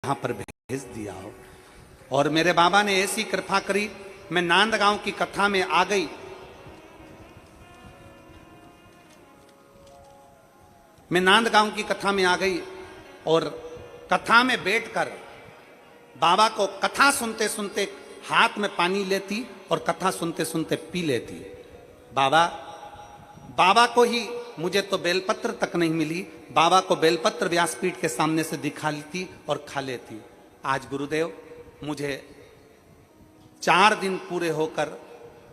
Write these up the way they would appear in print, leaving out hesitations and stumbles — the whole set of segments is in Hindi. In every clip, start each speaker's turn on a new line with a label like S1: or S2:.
S1: यहाँ पर भेज दिया हो। और मेरे बाबा ने ऐसी कृपा करी, मैं नांदगांव की कथा में आ गई। मैं नांदगांव की कथा में आ गई और कथा में बैठकर बाबा को कथा सुनते सुनते हाथ में पानी लेती और कथा सुनते सुनते पी लेती। बाबा को ही, मुझे तो बेलपत्र तक नहीं मिली, बाबा को बेलपत्र व्यासपीठ के सामने से दिखा लेती और खा लेती। आज गुरुदेव मुझे 4 दिन पूरे होकर,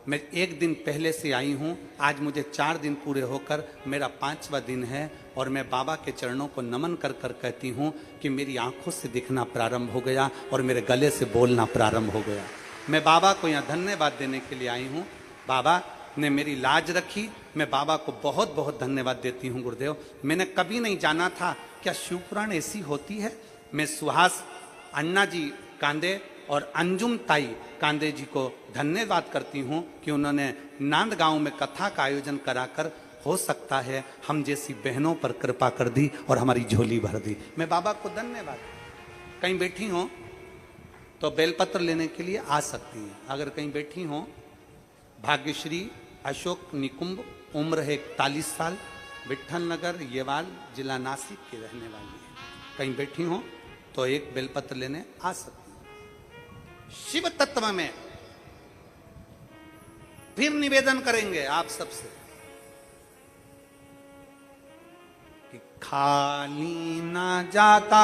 S1: मैं 1 दिन पहले से आई हूं, आज मुझे 4 दिन पूरे होकर मेरा 5वां दिन है और मैं बाबा के चरणों को नमन कर कर कहती हूं कि मेरी आंखों से दिखना प्रारंभ हो गया और मेरे गले से बोलना प्रारंभ हो गया। मैं बाबा को यहाँ धन्यवाद देने के लिए आई हूँ। बाबा ने मेरी लाज रखी, मैं बाबा को बहुत बहुत धन्यवाद देती हूँ। गुरुदेव, मैंने कभी नहीं जाना था क्या शिवपुराण ऐसी होती है। मैं सुहास अन्ना जी कांदे और अंजुम ताई कांदे जी को धन्यवाद करती हूँ कि उन्होंने नांदगांव में कथा का आयोजन कराकर, हो सकता है हम जैसी बहनों पर कृपा कर दी और हमारी झोली भर दी। मैं बाबा को धन्यवाद। कहीं बैठी हो तो बेलपत्र लेने के लिए आ सकती हैं। अगर कहीं बैठी हो, भाग्यश्री अशोक निकुंभ, उम्र है 41 साल, विठल नगर येवाल, जिला नासिक की रहने वाली है। कहीं बैठी हो तो एक बेलपत्र लेने आ सकती है। शिव तत्व में फिर निवेदन करेंगे आप सबसे कि खाली ना जाता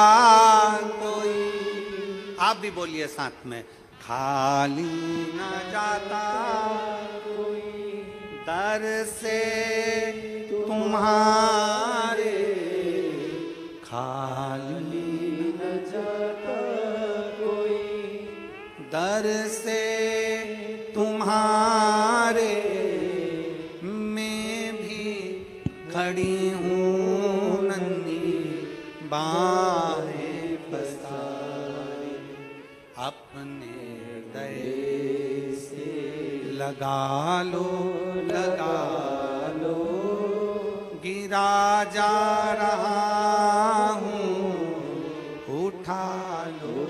S1: कोई, आप भी बोलिए साथ में, खाली ना जाता कोई दर से तुम्हारे, खाली न जाता कोई दर से तुम्हारे, मैं भी खड़ी हूँ नन्ही बाहें पसारे, अपने हृदय से लगा लो गिरा जा रहा हूँ, उठा लो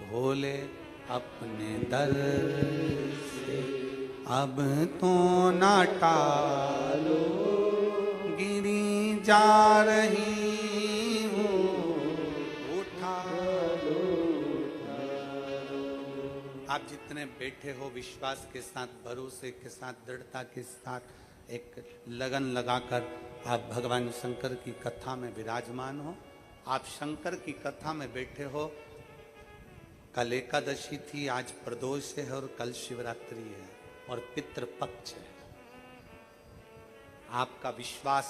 S1: भोले अपने दर से, अब तो ना टालो, गिरी जा रही हूँ, उठा लो। आप जितने बैठे हो विश्वास के साथ, भरोसे के साथ, दृढ़ता के साथ, एक लगन लगाकर आप भगवान शंकर की कथा में विराजमान हो। आप शंकर की कथा में बैठे हो। कल एकादशी थी, आज प्रदोष है और कल शिवरात्रि है और पितृपक्ष है। आपका विश्वास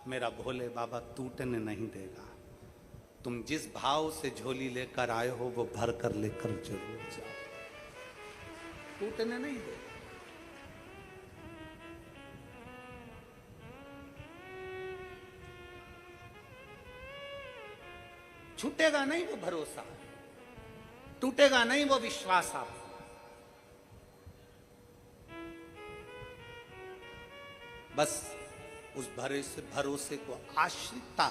S1: मेरा भोले बाबा टूटने नहीं देगा। तुम जिस भाव से झोली लेकर आए हो वो भर कर लेकर जरूर जाओ, टूटने नहीं देगा। छूटेगा नहीं वो भरोसा, टूटेगा नहीं वो विश्वास। आप बस उस भरोसे को, आश्रितता,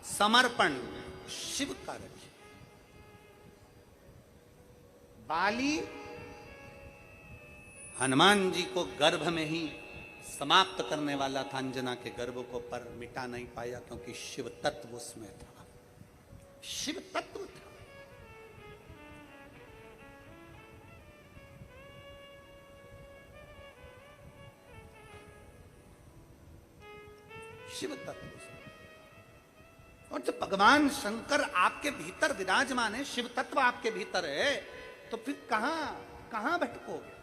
S1: समर्पण शिव का रखिए। बाली हनुमान जी को गर्भ में ही समाप्त करने वाला था, अंजना के गर्भ को, पर मिटा नहीं पाया क्योंकि शिव तत्व उसमें था, शिव तत्व था। शिव तत्व। और जब भगवान शंकर आपके भीतर विराजमान है, शिव तत्व आपके भीतर है, तो फिर कहां भटकोगे,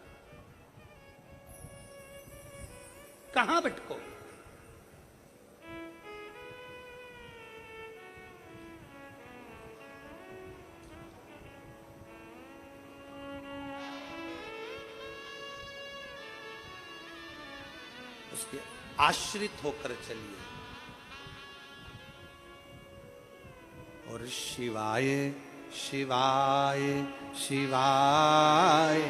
S1: कहां भटकोगे। उसके आश्रित होकर चलिए। और शिवाय शिवाय शिवाय,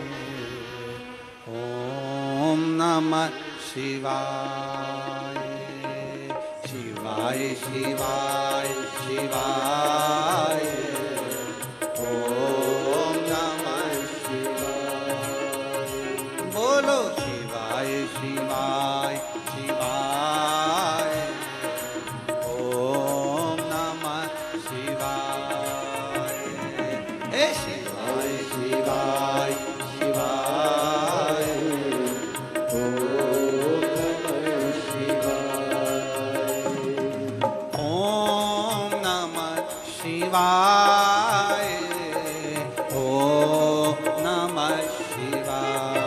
S1: ओम नमः शिवाय, शिवाय शिवाय शिवाय। हे शिवाय शिवाय शिवाय। ओम नमः शिवाय। ओम नमः शिवाय।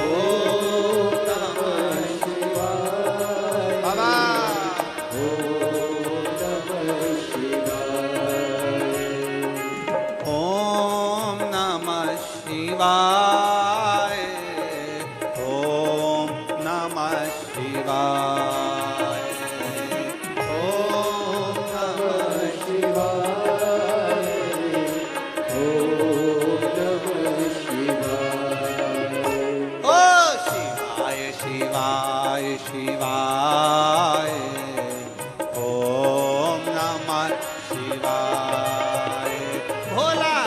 S1: ओम नमः शिवाय। बाबा ओम नमः शिवाय। ओम नमः शिवाय। ओम नमः शिवाय। ओ शिवाय शिवाय शिवाय। ओम नमः शिवाय। भोला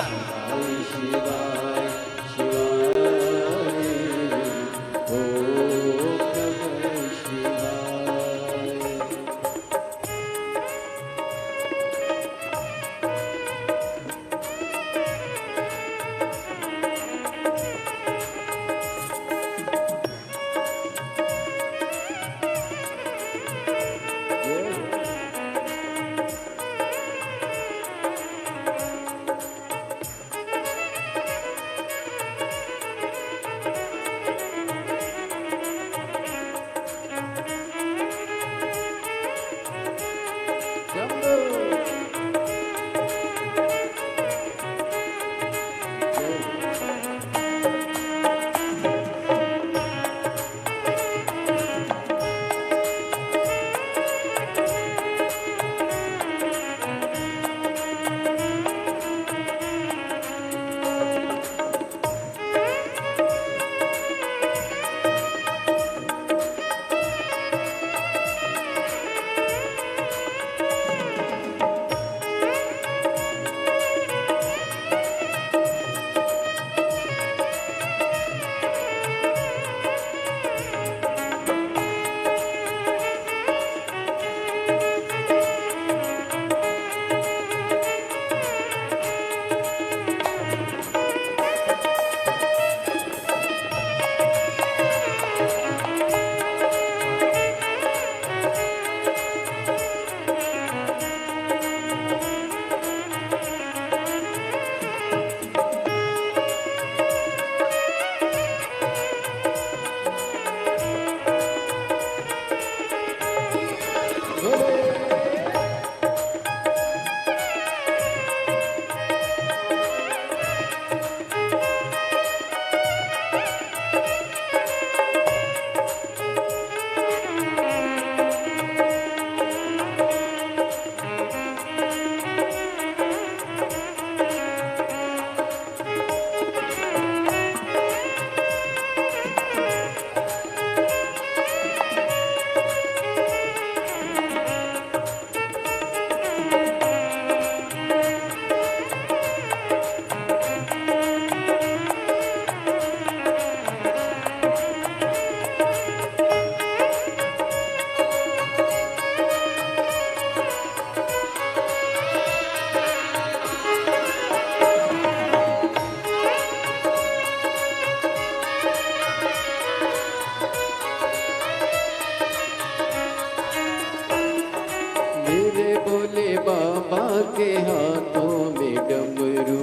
S2: के हाथों में डमरू,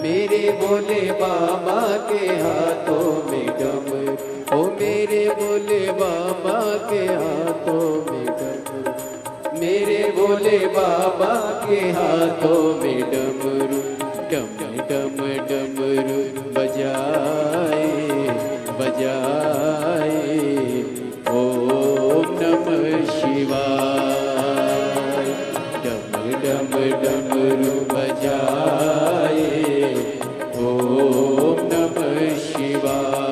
S2: मेरे भोले बाबा के हाथों में डमरू, ओ मेरे भोले बाबा के हाथों में डमरू, मेरे भोले बाबा के हाथों में डमरू, डम डम डमरू बजाए बजाए, ओम नमः शिवाय। डम डम डमरू बजाए, ओम नमः शिवाय।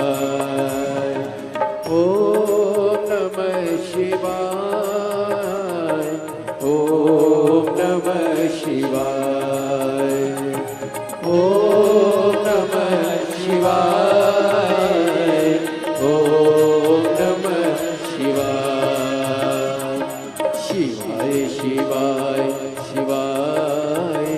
S2: ओम नमः शिवाय, ओम नमः शिवाय, ओम नमः शिवाय, ओम नमः शिवाय। शिवाय शिवाय शिवाय,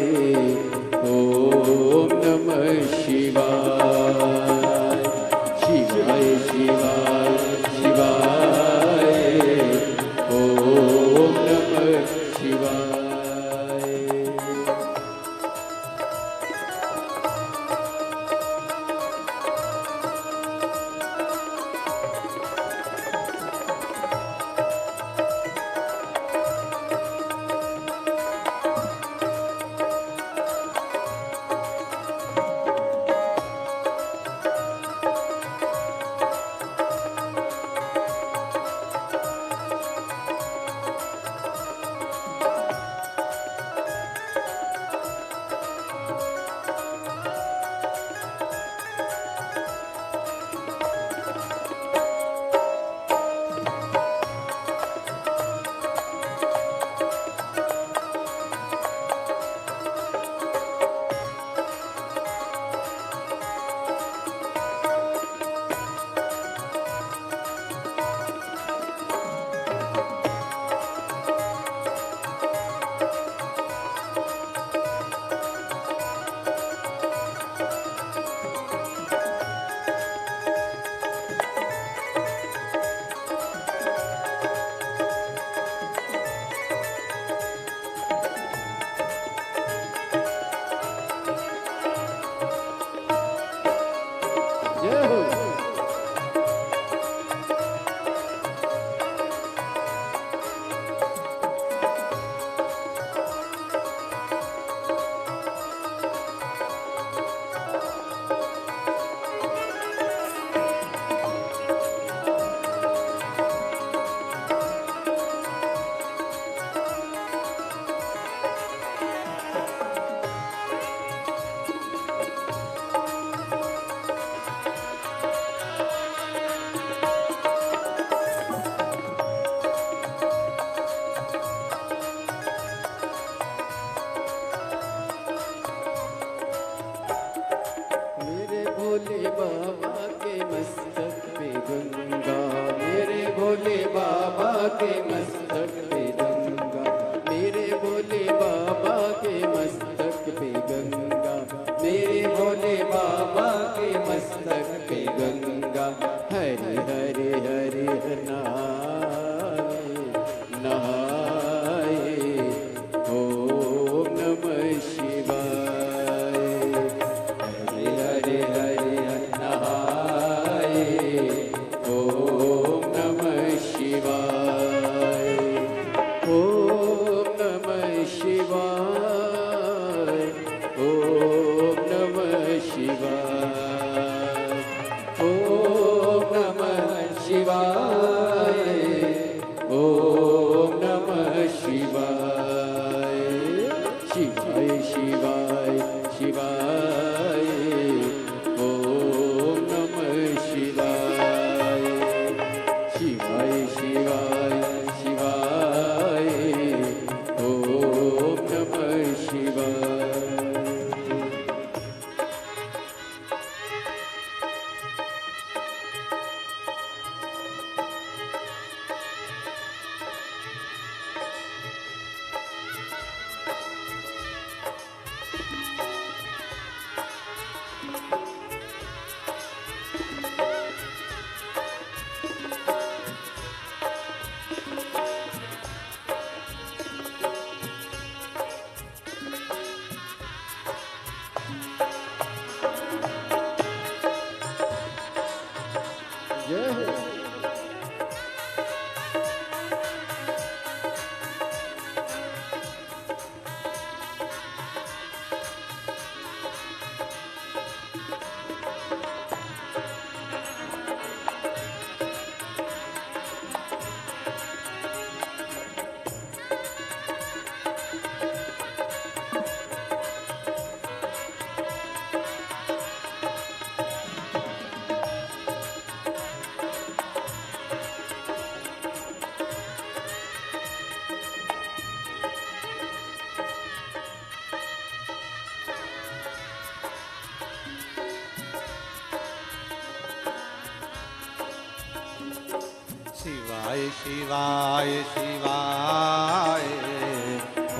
S1: शिवाय शिवाय शिवाय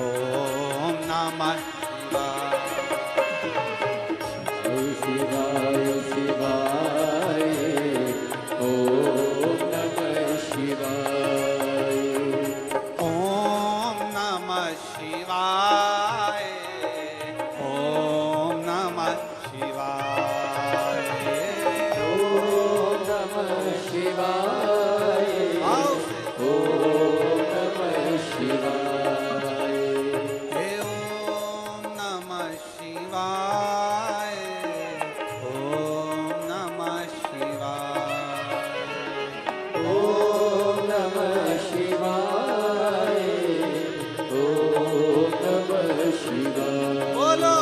S1: ओम नमः शिवाय।
S2: शिवाय शिवाय ओम नमः शिवाय।
S1: ओम नमः शिवाय ओम नमः शिवाय
S2: ओम नमः शिवाय
S1: आओ
S2: ओम नमः शिवाय।
S1: हे ओम नमः शिवाय ओम नमः शिवाय
S2: ओम नमः शिवाय ओम नमः शिवाय।
S1: बोलो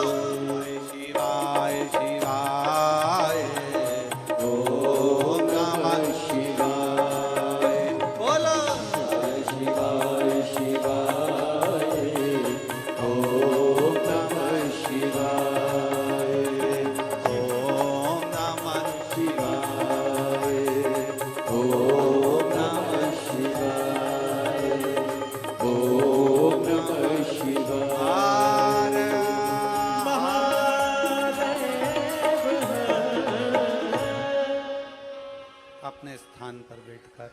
S1: शिवाय शिवाय ओम नमः
S2: शिवाय।
S1: बोलो
S2: शिवाय शिवाय ओम नमः शिवाय।
S1: ओम नमः
S2: शिवाय ओम नमः शिवाय ओम नमः शिवाय।
S1: अपने स्थान पर बैठकर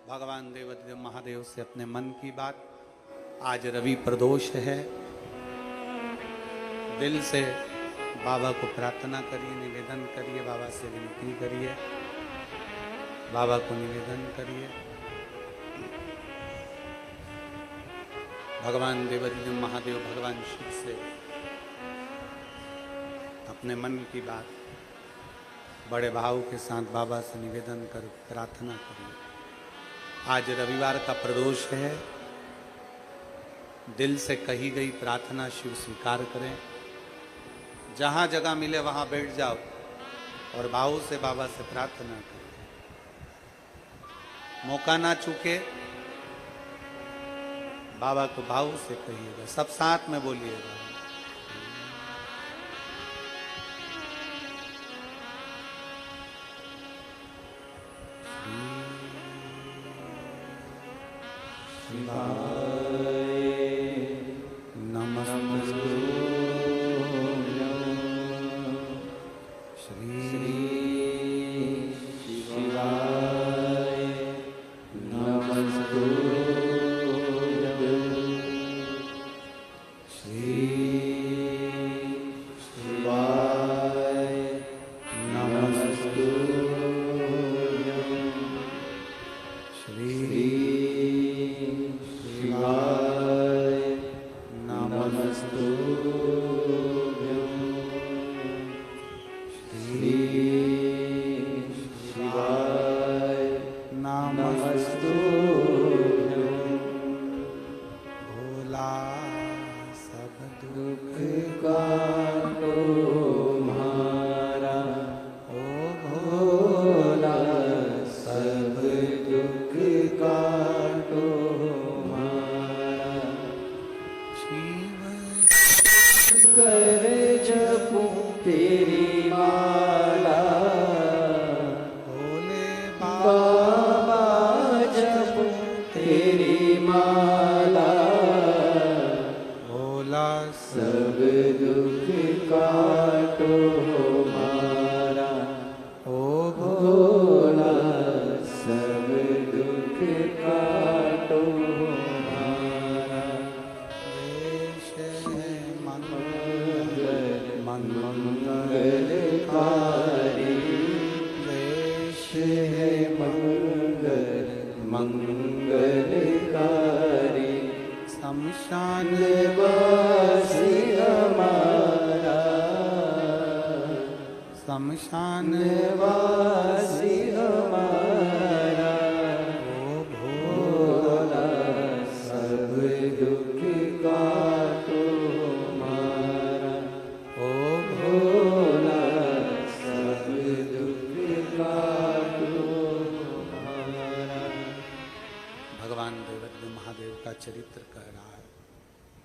S1: भगवान देवाधिदेव महादेव से अपने मन की बात। आज रवि प्रदोष है, दिल से बाबा को प्रार्थना करिए, निवेदन करिए, बाबा से विनती करिए, बाबा को निवेदन करिए। भगवान देवाधिदेव महादेव भगवान शिव से अपने मन की बात बड़े भाव के साथ बाबा से निवेदन कर प्रार्थना करिए। आज रविवार का प्रदोष है, दिल से कही गई प्रार्थना शिव स्वीकार करें। जहां जगह मिले वहां बैठ जाओ और भाव से बाबा से प्रार्थना करें। मौका ना चूके, बाबा को भाव से कहिएगा, सब साथ में बोलिएगा।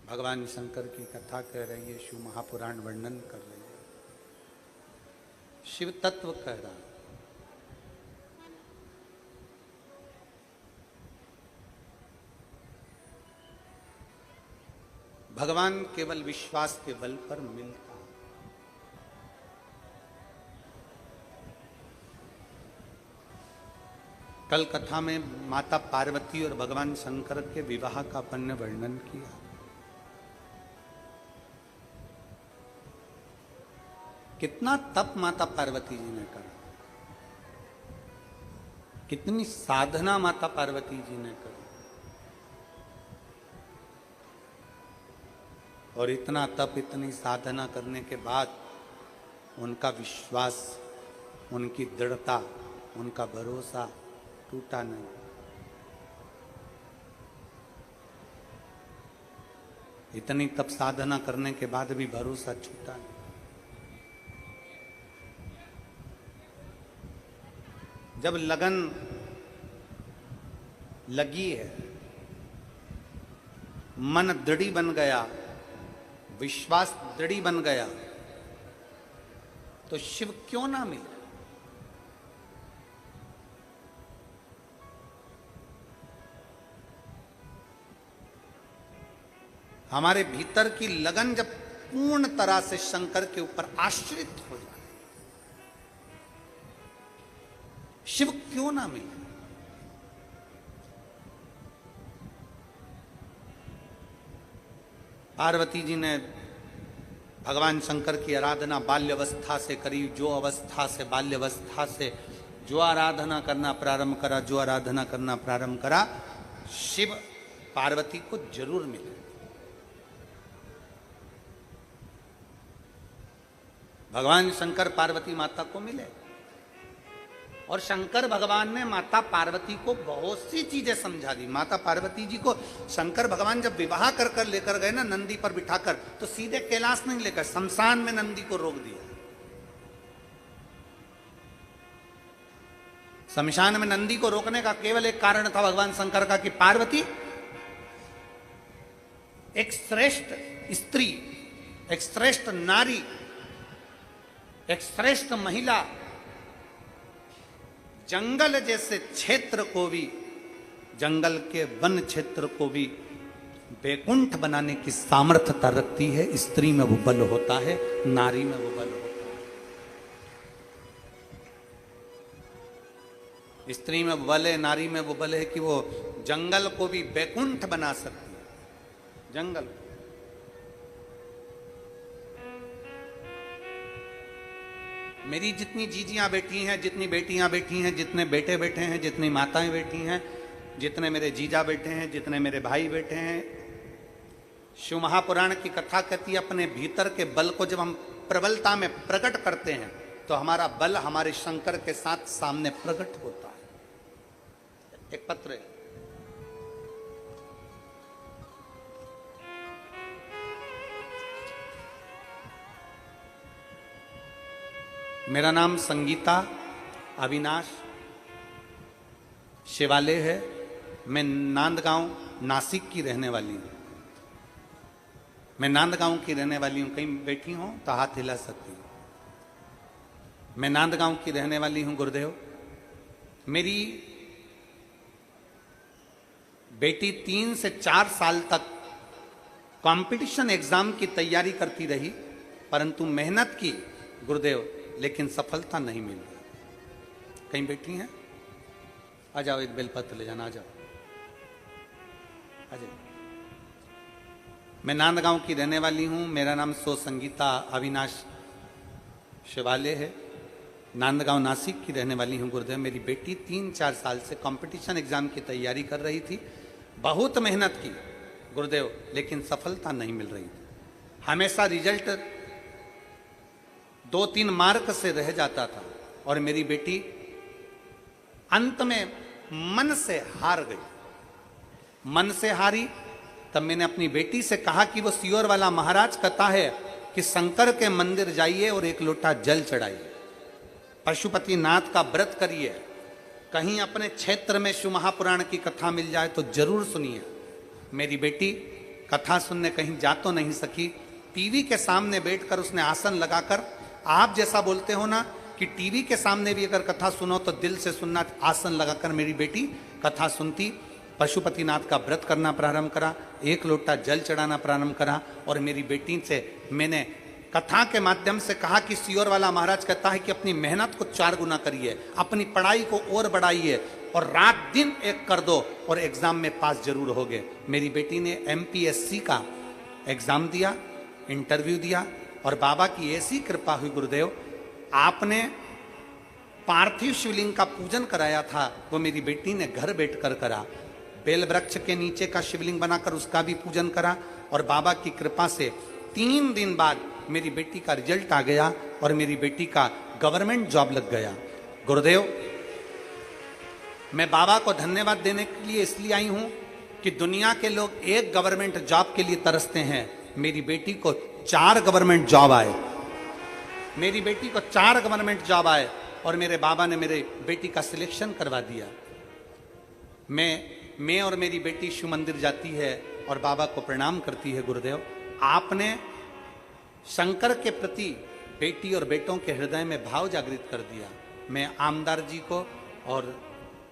S1: भगवान शंकर की कथा कह रही है, शिव महापुराण वर्णन कर रही है, शिव तत्व कह रहा है। भगवान केवल विश्वास के बल पर मिलता। कल कथा में माता पार्वती और भगवान शंकर के विवाह का अपन ने वर्णन किया। कितना तप माता पार्वती जी ने करा, कितनी साधना माता पार्वती जी ने करी, और इतना तप इतनी साधना करने के बाद उनका विश्वास, उनकी दृढ़ता, उनका भरोसा टूटा नहीं। इतनी तप साधना करने के बाद भी भरोसा छूटा नहीं। जब लगन लगी है, मन दृढ़ी बन गया, विश्वास दृढ़ी बन गया, तो शिव क्यों ना मिले? हमारे भीतर की लगन जब पूर्ण तरह से शंकर के ऊपर आश्रित हो जाए, शिव क्यों ना मिले? पार्वती जी ने भगवान शंकर की आराधना बाल्यावस्था से करी। जो अवस्था से, बाल्यावस्था से जो आराधना करना प्रारंभ करा, जो आराधना करना प्रारंभ करा, शिव पार्वती को जरूर मिले। भगवान शंकर पार्वती माता को मिले, और शंकर भगवान ने माता पार्वती को बहुत सी चीजें समझा दी। माता पार्वती जी को शंकर भगवान जब विवाह कर कर लेकर गए ना नंदी पर बिठाकर, तो सीधे कैलाश नहीं लेकर शमशान में नंदी को रोक दिया। शमशान में नंदी को रोकने का केवल एक कारण था भगवान शंकर का, कि पार्वती एक श्रेष्ठ स्त्री, एक श्रेष्ठ नारी, एक श्रेष्ठ महिला जंगल जैसे क्षेत्र को भी, जंगल के वन क्षेत्र को भी वैकुंठ बनाने की सामर्थ्यता रखती है। स्त्री में वो बल होता है, नारी में वो बल होता है। स्त्री में वो बल है, नारी में वो बल है कि वो जंगल को भी वैकुंठ बना सकती है। जंगल मेरी जितनी जीजियां बैठी हैं, जितनी बेटियां बैठी हैं, जितने बेटे बैठे हैं, जितनी माताएं बैठी हैं, जितने मेरे जीजा बैठे हैं, जितने मेरे भाई बैठे हैं, शिव महापुराण की कथा कहती है अपने भीतर के बल को जब हम प्रबलता में प्रकट करते हैं तो हमारा बल हमारे शंकर के साथ सामने प्रकट होता है। एक पत्र है, मेरा नाम संगीता अविनाश शिवाले है। मैं नांदगांव नासिक की रहने वाली हूँ। मैं नांदगांव की रहने वाली हूँ। कहीं बैठी हूँ तो हाथ हिला सकती हूँ। मैं नांदगांव की रहने वाली हूँ गुरुदेव। मेरी बेटी 3 से 4 साल तक कंपटीशन एग्जाम की तैयारी करती रही, परंतु मेहनत की गुरुदेव, लेकिन सफलता नहीं मिली। कहीं बैठी हैं? आ जाओ, एक बेलपत्र ले जाना, आ जाओ, आ जाओ। मैं नांदगांव की रहने वाली हूं। मेरा नाम संगीता अविनाश शिवाले है। नांदगांव नासिक की रहने वाली हूं गुरुदेव। मेरी बेटी 3-4 साल से कंपटीशन एग्जाम की तैयारी कर रही थी। बहुत मेहनत की गुरुदेव, लेकिन सफलता नहीं मिल रही थी। हमेशा रिजल्ट 2-3 मार्क से रह जाता था, और मेरी बेटी अंत में मन से हार गई। मन से हारी, तब मैंने अपनी बेटी से कहा कि वो सियोर वाला महाराज कहता है कि शंकर के मंदिर जाइए और 1 लोटा जल चढ़ाइए, पशुपति नाथ का व्रत करिए, कहीं अपने क्षेत्र में शिव महापुराण की कथा मिल जाए तो जरूर सुनिए। मेरी बेटी कथा सुनने कहीं जा तो नहीं सकी। टीवी के सामने बैठकर उसने आसन लगाकर, आप जैसा बोलते हो ना कि टीवी के सामने भी अगर कथा सुनो तो दिल से सुनना, आसन लगाकर मेरी बेटी कथा सुनती। पशुपतिनाथ का व्रत करना प्रारंभ करा, 1 लोटा जल चढ़ाना प्रारंभ करा। और मेरी बेटी से मैंने कथा के माध्यम से कहा कि सियोर वाला महाराज कहता है कि अपनी मेहनत को 4 गुना करिए, अपनी पढ़ाई को और बढ़ाइए और रात दिन एक कर दो और एग्जाम में पास जरूर होगे। मेरी बेटी ने MPSC का एग्जाम दिया, इंटरव्यू दिया और बाबा की ऐसी कृपा हुई गुरुदेव, आपने पार्थिव शिवलिंग का पूजन कराया था वो मेरी बेटी ने घर बैठकर करा। बेल वृक्ष के नीचे का शिवलिंग बनाकर उसका भी पूजन करा और बाबा की कृपा से 3 दिन बाद मेरी बेटी का रिजल्ट आ गया और मेरी बेटी का गवर्नमेंट जॉब लग गया। गुरुदेव, मैं बाबा को धन्यवाद देने के लिए इसलिए आई हूं कि दुनिया के लोग एक गवर्नमेंट जॉब के लिए तरसते हैं, मेरी बेटी को 4 गवर्नमेंट जॉब आए, मेरी बेटी को 4 गवर्नमेंट जॉब आए और मेरे बाबा ने मेरे बेटी का सिलेक्शन करवा दिया। मैं और मेरी बेटी शिव मंदिर जाती है और बाबा को प्रणाम करती है। गुरुदेव, आपने शंकर के प्रति बेटी और बेटों के हृदय में भाव जागृत कर दिया। मैं आमदार जी को और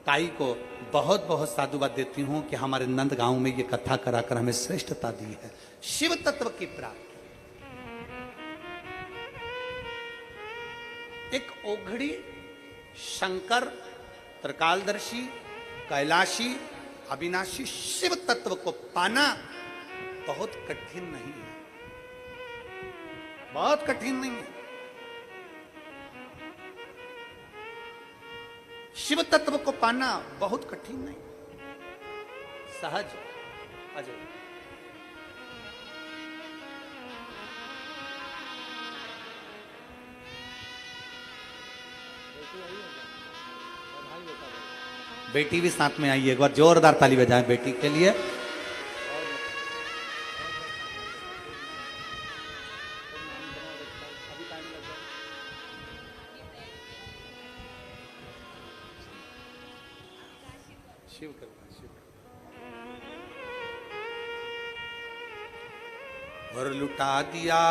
S1: ताई को बहुत बहुत साधुवाद देती हूं कि हमारे नंद गांव में ये कथा कराकर हमें श्रेष्ठता दी है। शिव तत्व की प्राप्ति, एक ओघड़ी शंकर, त्रिकालदर्शी, कैलाशी, अविनाशी शिव तत्व को पाना बहुत कठिन नहीं है, बहुत कठिन नहीं है। शिव तत्व को पाना बहुत कठिन नहीं, सहज अजय। बेटी भी साथ में आई है, एक बार जोरदार ताली बजाएं बेटी के लिए। शिव कृपा, शिव कृपा। और लुटा दिया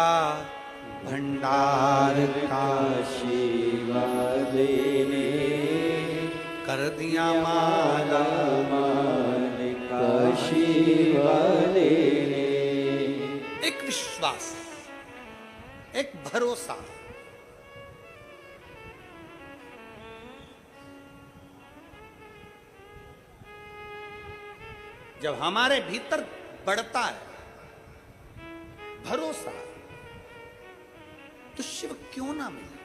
S1: भंडार का
S2: आशीर्वाद देने,
S1: कर दिया माला
S2: मान का आशीर्वाद देने।
S1: एक विश्वास, एक भरोसा, जब हमारे भीतर बढ़ता है भरोसा, तो शिव क्यों ना मिले।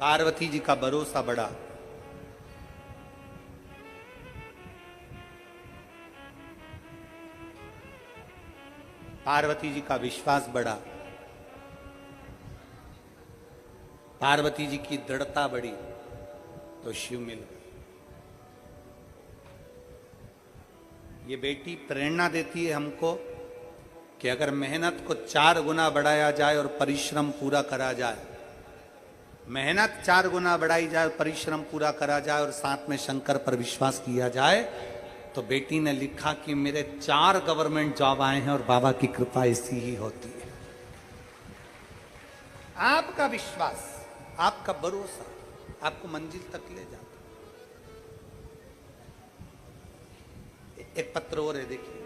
S1: पार्वती जी का भरोसा बढ़ा, पार्वती जी का विश्वास बढ़ा, पार्वती जी की दृढ़ता बढ़ी तो शिव मिल गए। ये बेटी प्रेरणा देती है हमको कि अगर मेहनत को 4 गुना बढ़ाया जाए और परिश्रम पूरा करा जाए, मेहनत 4 गुना बढ़ाई जाए और परिश्रम पूरा करा जाए और साथ में शंकर पर विश्वास किया जाए, तो बेटी ने लिखा कि मेरे 4 गवर्नमेंट जॉब आए हैं और बाबा की कृपा ऐसी ही होती है। आपका विश्वास, आपका भरोसा आपको मंजिल तक ले जाता। एक पत्र और है, देखिए।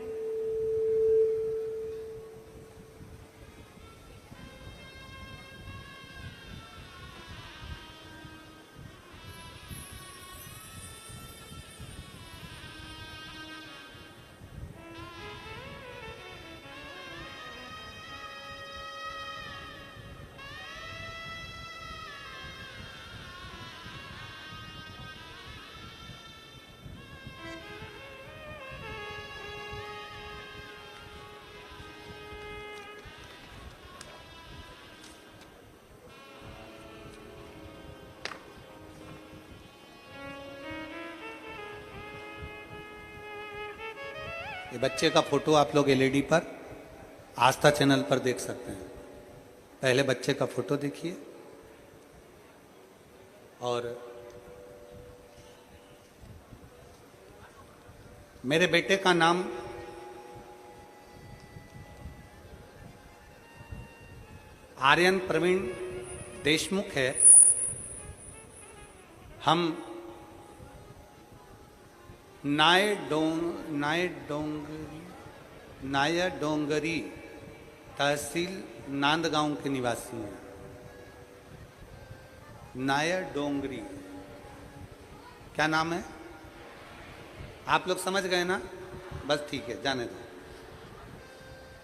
S1: ये बच्चे का फोटो आप लोग LED पर आस्था चैनल पर देख सकते हैं। पहले बच्चे का फोटो देखिए और मेरे बेटे का नाम आर्यन प्रवीण देशमुख है। हम नाय डोंगरी तहसील नांदगांव के निवासी हैं। नायर डोंगरी, क्या नाम है? आप लोग समझ गए ना? बस ठीक है, जाने दो।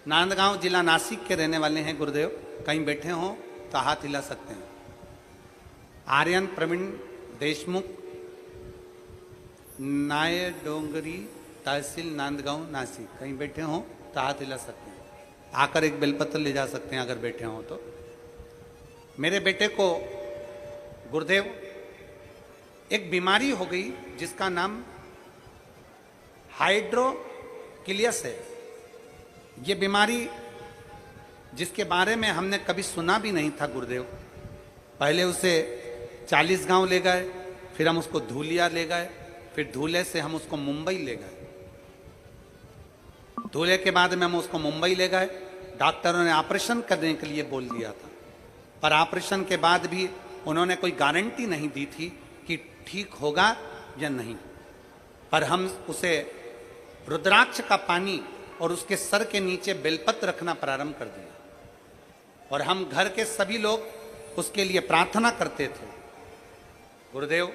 S1: नांदगांव जिला नासिक के रहने वाले हैं गुरुदेव। कहीं बैठे हो तो हाथ हिला सकते हैं। आर्यन प्रवीण देशमुख, नायर डोंगरी तहसील नांदगांव नासिक। कहीं बैठे हो तो हाथ हिला सकते हैं। आकर एक बेलपत्र ले जा सकते हैं अगर बैठे हो तो। मेरे बेटे को गुरुदेव एक बीमारी हो गई जिसका नाम हाइड्रोकिलियस है। ये बीमारी जिसके बारे में हमने कभी सुना भी नहीं था गुरुदेव। पहले उसे 40 गांव ले गए, फिर हम उसको धूलिया ले गए, फिर धूले से हम उसको मुंबई ले गए। धूले के बाद में हम उसको मुंबई ले गए। डॉक्टरों ने ऑपरेशन करने के लिए बोल दिया था, पर ऑपरेशन के बाद भी उन्होंने कोई गारंटी नहीं दी थी कि ठीक होगा या नहीं। पर हम उसे रुद्राक्ष का पानी और उसके सर के नीचे बेलपत्र रखना प्रारंभ कर दिया, और हम घर के सभी लोग उसके लिए प्रार्थना करते थे। गुरुदेव,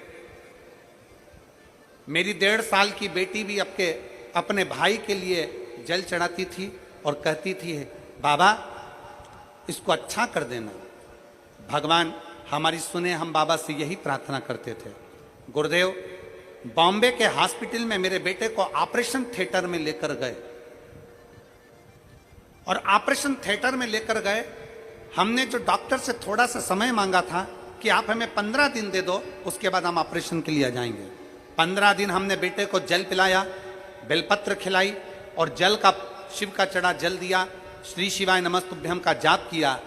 S1: मेरी 1.5 साल की बेटी भी अपने भाई के लिए जल चढ़ाती थी और कहती थी, बाबा इसको अच्छा कर देना। भगवान हमारी सुने, हम बाबा से यही प्रार्थना करते थे। गुरुदेव, बॉम्बे के हॉस्पिटल में मेरे बेटे को ऑपरेशन थिएटर में लेकर गए, और ऑपरेशन थिएटर में लेकर गए। हमने जो डॉक्टर से थोड़ा सा समय मांगा था कि आप हमें 15 दिन दे दो, उसके बाद हम ऑपरेशन के लिए आ जाएंगे। 15 दिन हमने बेटे को जल पिलाया, बेलपत्र खिलाई, और जल का शिव का चढ़ा जल दिया, श्री शिवाय नमस्तुभ्यम का जाप किया।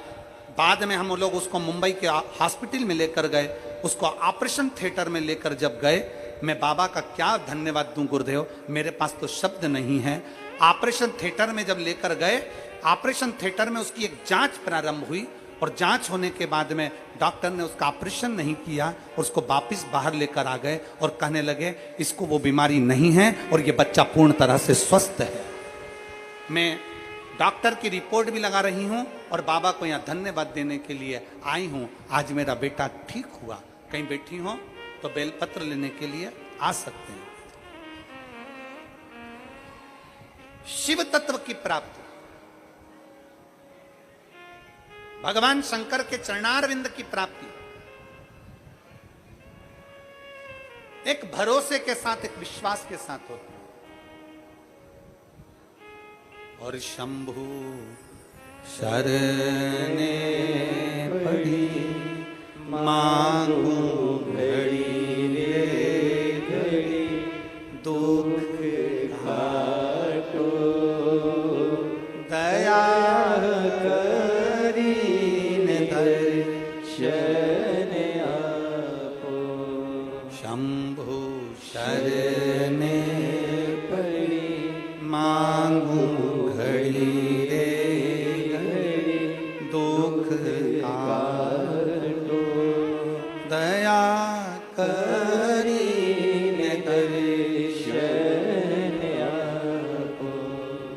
S1: बाद में हम लोग उसको मुंबई के हॉस्पिटल में लेकर गए। उसको ऑपरेशन थिएटर में लेकर जब गए, मैं बाबा का क्या धन्यवाद दूं गुरुदेव, मेरे पास तो शब्द नहीं है। ऑपरेशन थिएटर में जब लेकर गए, ऑपरेशन थिएटर में उसकी एक जांच प्रारंभ हुई, और जांच होने के बाद में डॉक्टर ने उसका ऑपरेशन नहीं किया और उसको वापस बाहर लेकर आ गए और कहने लगे इसको वो बीमारी नहीं है और ये बच्चा पूर्ण तरह से स्वस्थ है। मैं डॉक्टर की रिपोर्ट भी लगा रही हूं और बाबा को यहाँ धन्यवाद देने के लिए आई हूं। आज मेरा बेटा ठीक हुआ। कहीं बैठी हो तो बेलपत्र लेने के लिए आ सकते हैं। शिव तत्व की प्राप्ति, भगवान शंकर के चरणारविंद की प्राप्ति एक भरोसे के साथ, एक विश्वास के साथ होती है। और शंभु शरणे पड़ी मांगू
S2: घड़ी रे घड़ी
S1: दुख
S2: घाटो
S1: दया
S2: करीने दर्शन आपो।
S1: शंभु शरणे
S2: पड़ी
S1: मांगू घड़ी रे
S2: घड़ी
S1: दुख
S2: काटो
S1: दया
S2: करीने दर्शन आपो।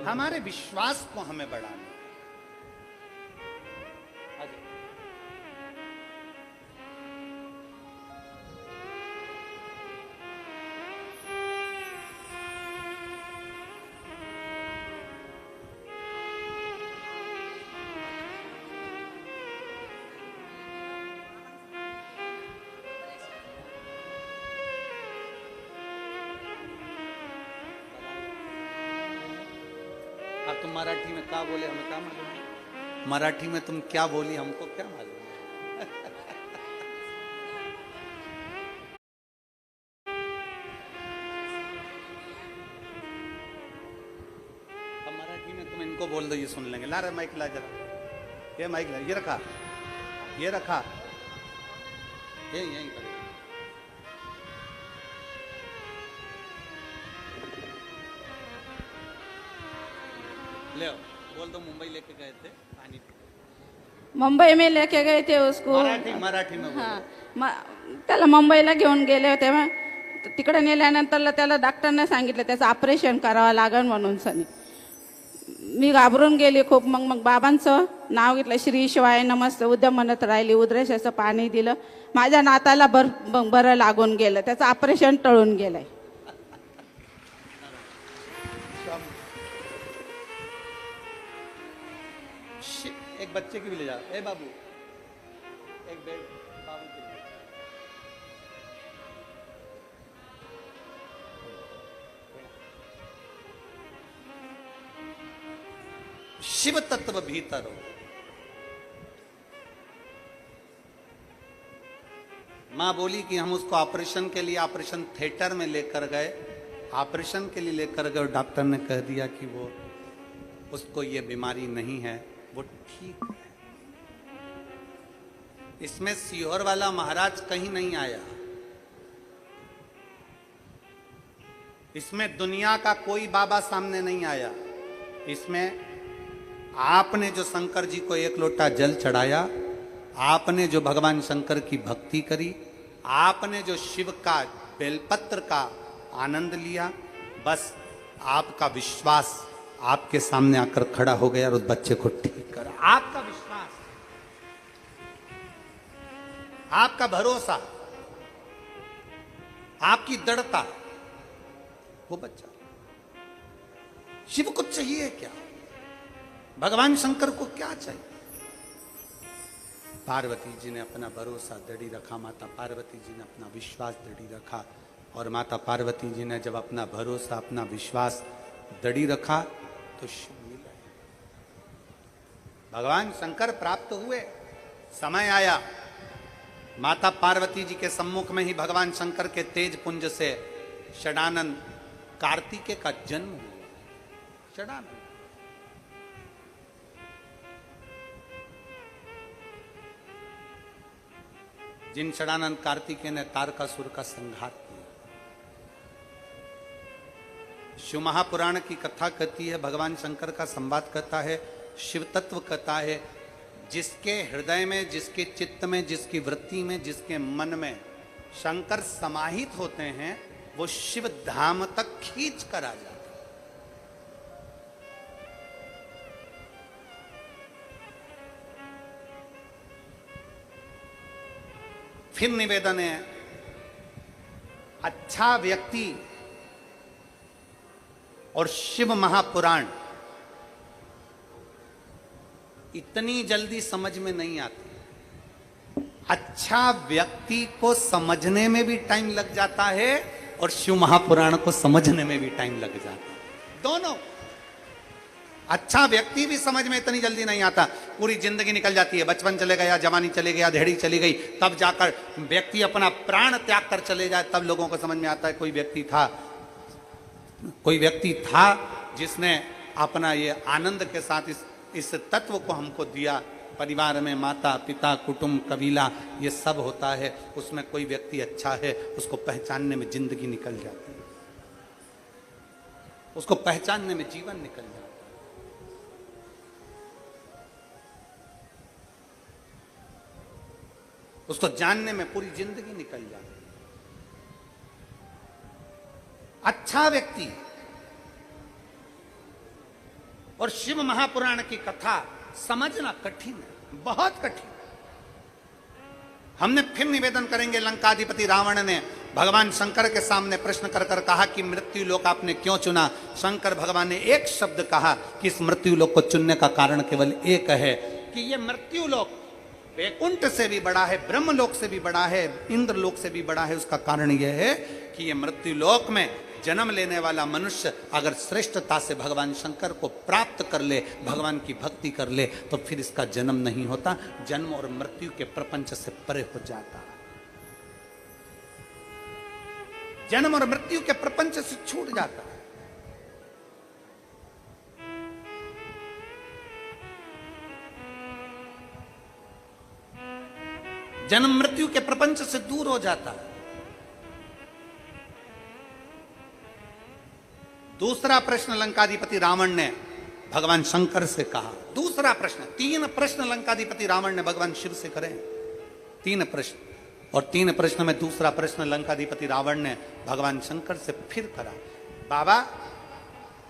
S1: हमारे विश्वास को हमें बढ़ाना। अब तुम मराठी में क्या बोले हमें क्या मालूम है? मराठी में तुम क्या बोली हमको क्या मालूम है? अब मराठी में तुम इनको बोल दो, ये सुन लेंगे। ला रे माइक ला जरा, ये माइक ला, ये रखा, ये रखा, ये यहीं पर। ले आओ, बोल दो मुंबई लेके गए थे पानी।
S3: मुंबई में लेके गए थे उसको।
S1: मराठी में बोलो।
S3: त्याला मुंबईला घेऊन गेले होते मग तिकडे नेल्यानंतर त्याला डॉक्टरने सांगितलं त्याचं ऑपरेशन करावं लागेल म्हणून सनी. मी घाबरून गेली खूप. मग बाबांचं नाव घेतलं, श्री शिवाय नमस्ते उद्यम म्हणत राहिली. उद्रेशाचं पाणी दिलं. माझ्या नाताला बरं लागून गेलं. त्याचं ऑपरेशन टळून गेलंय.
S1: एक बच्चे की भी ले जा. ए बाबू, एक बेड बाबू के लिए. शिव तत्व भीतर हो. मां बोली कि हम उसको ऑपरेशन के लिए ऑपरेशन थिएटर में लेकर गए. ऑपरेशन के लिए लेकर गए और डॉक्टर ने कह दिया कि वो उसको ये बीमारी नहीं है, वो ठीक है. इसमें सीहोर वाला महाराज कहीं नहीं आया. इसमें दुनिया का कोई बाबा सामने नहीं आया. इसमें आपने जो शंकर जी को एक लोटा जल चढ़ाया, आपने जो भगवान शंकर की भक्ति करी, आपने जो शिव का बेलपत्र का आनंद लिया, बस आपका विश्वास आपके सामने आकर खड़ा हो गया और उस बच्चे को ठीक करा. आपका विश्वास, आपका भरोसा, आपकी दृढ़ता, वो बच्चा. शिव को चाहिए क्या? भगवान शंकर को क्या चाहिए? पार्वती जी ने अपना भरोसा दृढ़ी रखा. माता पार्वती जी ने अपना विश्वास दृढ़ी रखा. और माता पार्वती जी ने जब अपना भरोसा, अपना विश्वास दृढ़ी रखा तो शिव मिला. भगवान शंकर प्राप्त हुए. समय आया, माता पार्वती जी के सम्मुख में ही भगवान शंकर के तेज पुंज से षडानंद कार्तिकेय का जन्म हुआ. षडानंद जिन षडानंद कार्तिकेय ने तारकासुर का संहार किया. शिव महापुराण की कथा कहती है, भगवान शंकर का संवाद कहता है, शिव तत्व कहता है, जिसके हृदय में, जिसके चित्त में, जिसकी वृत्ति में, जिसके मन में शंकर समाहित होते हैं, वो शिव धाम तक खींच कर आ जाता है. फिर निवेदन है, अच्छा व्यक्ति और शिव महापुराण इतनी जल्दी समझ में नहीं आती. अच्छा व्यक्ति को समझने में भी टाइम लग जाता है और शिव महापुराण को समझने में भी टाइम लग जाता है. दोनों. अच्छा व्यक्ति भी समझ में इतनी जल्दी नहीं आता. पूरी जिंदगी निकल जाती है, बचपन चले गया, जवानी चली गया, धेड़ी चली गई, तब जाकर व्यक्ति अपना प्राण त्याग कर चले जाए, तब लोगों को समझ में आता है कोई व्यक्ति था जिसने अपना ये आनंद के साथ इस तत्व को हमको दिया. परिवार में माता पिता कुटुंब कबीला ये सब होता है, उसमें कोई व्यक्ति अच्छा है, उसको पहचानने में जिंदगी निकल जाती है, उसको पहचानने में जीवन निकल जाता है. उसको जानने में पूरी जिंदगी निकल जाती है. अच्छा व्यक्ति और शिव महापुराण की कथा समझना कठिन है, बहुत कठिन. हमने फिर निवेदन करेंगे, लंकाधिपति रावण ने भगवान शंकर के सामने प्रश्न कर कर कहा कि मृत्यु लोक आपने क्यों चुना. शंकर भगवान ने एक शब्द कहा कि इस मृत्यु लोक को चुनने का कारण केवल एक है कि यह मृत्यु लोक वैकुंठ से भी बड़ा है, ब्रह्मलोक से भी बड़ा है, इंद्र लोक से भी बड़ा है. उसका कारण यह है कि यह मृत्यु लोक में जन्म लेने वाला मनुष्य अगर श्रेष्ठता से भगवान शंकर को प्राप्त कर ले, भगवान की भक्ति कर ले, तो फिर इसका जन्म नहीं होता, जन्म और मृत्यु के प्रपंच से परे हो जाता, जन्म और मृत्यु के प्रपंच से छूट जाता है. जन्म मृत्यु के प्रपंच से दूर हो जाता है. दूसरा प्रश्न लंकाधिपति रावण ने भगवान शंकर से कहा. दूसरा प्रश्न, 3 प्रश्न लंकाधिपति रावण ने भगवान शिव से करे. 3 प्रश्न. और 3 प्रश्न में दूसरा प्रश्न लंकाधिपति रावण ने भगवान शंकर से फिर करा, बाबा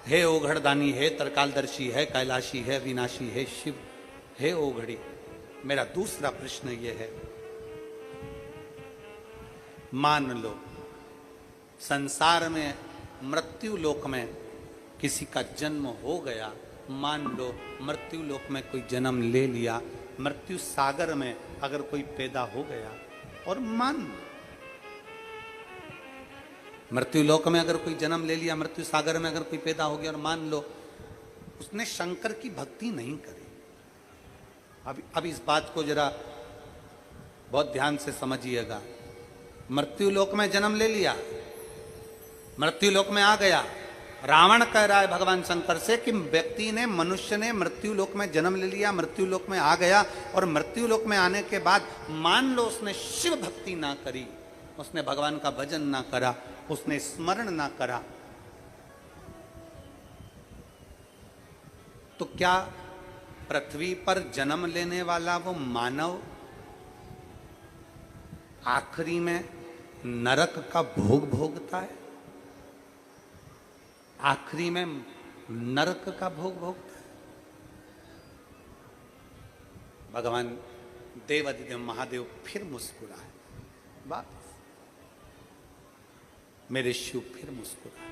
S1: हे ओघड़दानी, हे तरकालदर्शी, है कैलाशी, है विनाशी, है शिव, हे ओघड़ी, मेरा दूसरा प्रश्न यह है, मान लो संसार में मृत्यु लोक में किसी का जन्म हो गया, मान लो मृत्यु लोक में कोई जन्म ले लिया, मृत्यु सागर में अगर कोई पैदा हो गया, और मान लो मृत्यु लोक में अगर कोई जन्म ले लिया, मृत्यु सागर में अगर कोई पैदा हो गया, और मान लो उसने शंकर की भक्ति नहीं करी। अब इस बात को जरा बहुत ध्यान से समझिएगा। मृत्यु लोक में जन्म ले लिया, मृत्यु लोक में आ गया, रावण कह रहा है भगवान शंकर से कि व्यक्ति ने, मनुष्य ने मृत्यु लोक में जन्म ले लिया, मृत्यु लोक में आ गया, और मृत्यु लोक में आने के बाद मान लो उसने शिव भक्ति ना करी, उसने भगवान का भजन ना करा, उसने स्मरण ना करा, तो क्या पृथ्वी पर जन्म लेने वाला वो मानव आखिरी में नरक का भोग भोगता है? आखिरी में नरक का भोग भोगता है? भगवान देवादिदेव महादेव फिर मुस्कुराए, वापस मेरे शिव फिर मुस्कुराए।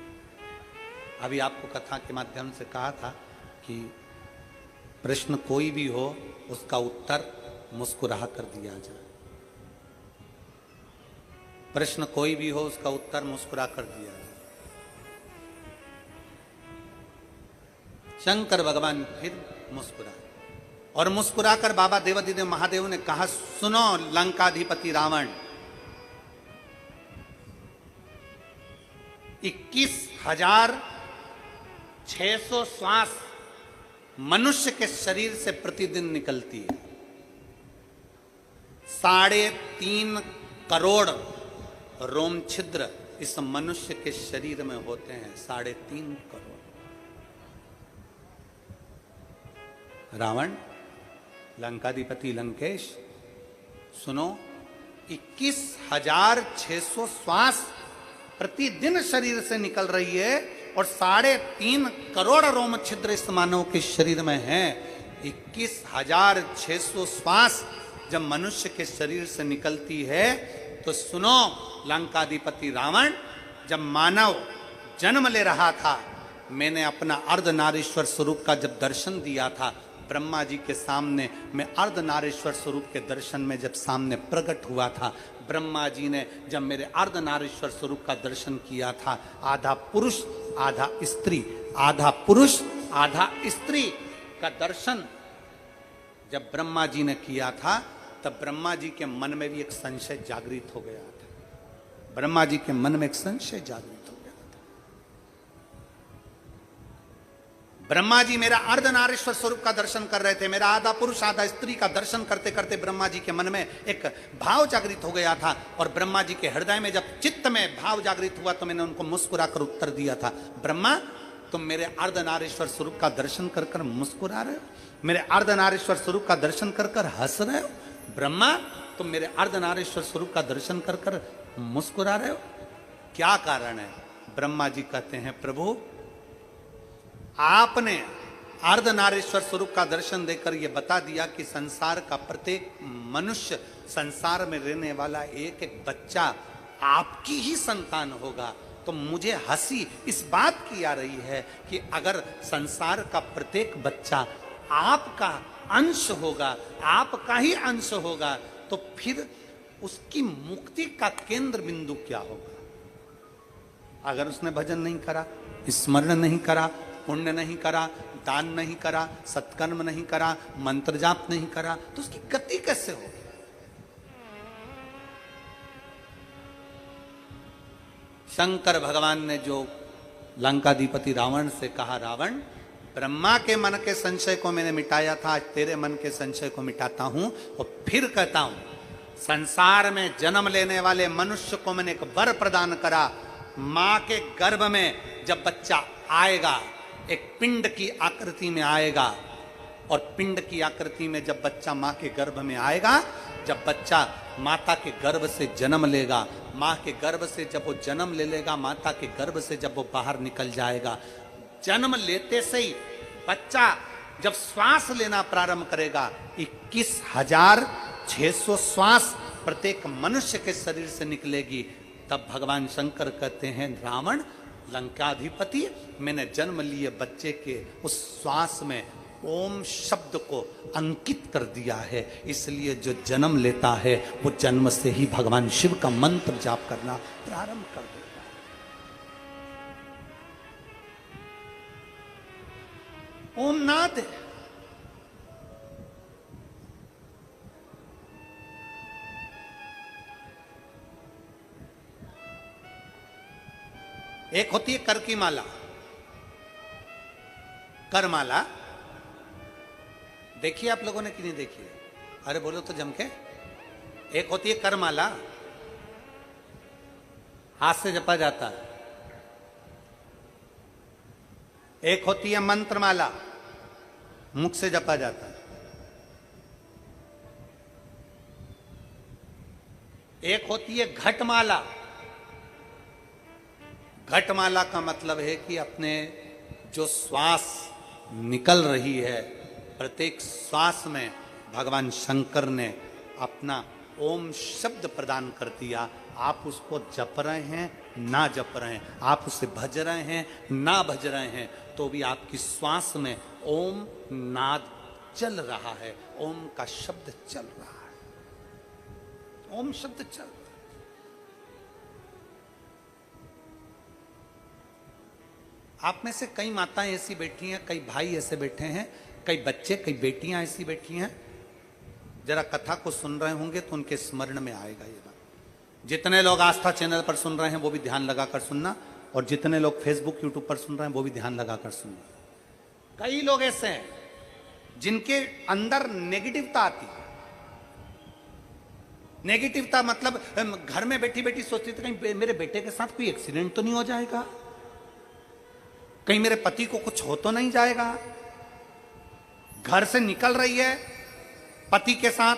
S1: अभी आपको कथा के माध्यम से कहा था कि प्रश्न कोई भी हो उसका उत्तर मुस्कुरा कर दिया जाए, प्रश्न कोई भी हो उसका उत्तर मुस्कुरा कर दिया जाए। शंकर भगवान फिर मुस्कुराए, और मुस्कुराकर बाबा देवादिदेव महादेव ने कहा, सुनो लंकाधिपति रावण, 21,600 श्वास मनुष्य के शरीर से प्रतिदिन निकलती है। 3.5 करोड़ रोम छिद्र इस मनुष्य के शरीर में होते हैं, 3.5 करोड़। रावण, लंकाधिपति लंकेश, सुनो, 21,600 श्वास प्रतिदिन शरीर से निकल रही है, और 3.5 करोड़ रोम छिद्र इस मानव के शरीर में है। 21,600 श्वास जब मनुष्य के शरीर से निकलती है, तो सुनो लंकाधिपति रावण, जब मानव जन्म ले रहा था, मैंने अपना अर्धनारीश्वर स्वरूप का जब दर्शन दिया था, ब्रह्मा जी के सामने मैं अर्धनारीश्वर स्वरूप के दर्शन में जब सामने प्रकट हुआ था, ब्रह्मा जी ने जब मेरे अर्धनारीश्वर स्वरूप का दर्शन किया था, आधा पुरुष आधा स्त्री, आधा पुरुष आधा स्त्री का दर्शन जब ब्रह्मा जी ने किया था, तब ब्रह्मा जी के मन में भी एक संशय जागृत हो गया था। ब्रह्मा जी के मन में एक संशय जागृत हो गया था। ब्रह्मा जी मेरा अर्धनारीश्वर स्वरूप का दर्शन कर रहे थे, मेरा आधा पुरुष आधा स्त्री का दर्शन करते करते ब्रह्मा जी के मन में एक भाव जागृत हो गया था, और ब्रह्मा जी के हृदय में जब चित्त में भाव जागृत हुआ, तो मैंने उनको मुस्कुराकर उत्तर दिया था, ब्रह्मा तुम मेरे अर्धनारीश्वर स्वरूप का दर्शन कर कर मुस्कुरा रहे हो, मेरे अर्धनारीश्वर स्वरूप का दर्शन कर कर हंस रहे हो, ब्रह्मा तुम मेरे अर्धनारीश्वर स्वरूप का दर्शन कर कर मुस्कुरा रहे हो, क्या कारण है? ब्रह्मा जी कहते हैं, प्रभु आपने अर्धनारीश्वर स्वरूप का दर्शन देकर यह बता दिया कि संसार का प्रत्येक मनुष्य, संसार में रहने वाला एक एक बच्चा आपकी ही संतान होगा, तो मुझे हंसी इस बात की आ रही है कि अगर संसार का प्रत्येक बच्चा आपका अंश होगा, आपका ही अंश होगा, तो फिर उसकी मुक्ति का केंद्र बिंदु क्या होगा? अगर उसने भजन नहीं करा, स्मरण नहीं करा, पुण्य नहीं करा, दान नहीं करा, सत्कर्म नहीं करा, मंत्र जाप नहीं करा, तो उसकी गति कैसे होगी? शंकर भगवान ने जो लंकाधिपति रावण से कहा, रावण ब्रह्मा के मन के संशय को मैंने मिटाया था, आज तेरे मन के संशय को मिटाता हूं, और फिर कहता हूं, संसार में जन्म लेने वाले मनुष्य को मैंने एक वर प्रदान करा। मां के गर्भ में जब बच्चा आएगा, एक पिंड की आकृति में आएगा, और पिंड की आकृति में जब बच्चा मां के गर्भ में आएगा, जब बच्चा माता के गर्भ से जन्म लेगा, माँ के गर्भ से जब वो जन्म ले लेगा, माता के गर्भ से जब वो बाहर निकल जाएगा, जन्म लेते से ही बच्चा जब श्वास लेना प्रारंभ करेगा, 21,600 श्वास प्रत्येक मनुष्य के शरीर से निकलेगी। तब भगवान शंकर कहते हैं, रावण लंकाधिपति, मैंने जन्म लिए बच्चे के उस श्वास में ओम शब्द को अंकित कर दिया है, इसलिए जो जन्म लेता है वो जन्म से ही भगवान शिव का मंत्र जाप करना प्रारंभ कर देता है। ओम नाद है। एक होती है कर की माला, करमाला देखिए आप लोगों ने कि नहीं देखी? अरे बोलो तो जम के। एक होती है करमाला, हाथ से जपा जाता है। एक होती है मंत्रमाला, मुख से जपा जाता है। एक होती है घटमाला। घटमाला का मतलब है कि अपने जो श्वास निकल रही है, प्रत्येक श्वास में भगवान शंकर ने अपना ओम शब्द प्रदान कर दिया। आप उसको जप रहे हैं ना जप रहे हैं, आप उसे भज रहे हैं ना भज रहे हैं, तो भी आपकी श्वास में ओम नाद चल रहा है, ओम का शब्द चल रहा है, ओम शब्द चल रहा है। आप में से कई माताएं ऐसी बैठी हैं, कई भाई ऐसे बैठे हैं, कई बच्चे, कई बेटियां ऐसी बैठी हैं, जरा कथा को सुन रहे होंगे तो उनके स्मरण में आएगा ये बात। जितने लोग आस्था चैनल पर सुन रहे हैं वो भी ध्यान लगाकर सुनना, और जितने लोग फेसबुक यूट्यूब पर सुन रहे हैं वो भी ध्यान लगाकर सुनना। कई लोग ऐसे हैं जिनके अंदर नेगेटिवता आती है। नेगेटिवता मतलब घर में बैठी बैठी सोचती थी कहीं मेरे बेटे के साथ कोई एक्सीडेंट तो नहीं हो जाएगा, कहीं मेरे पति को कुछ हो तो नहीं जाएगा। घर से निकल रही है पति के साथ,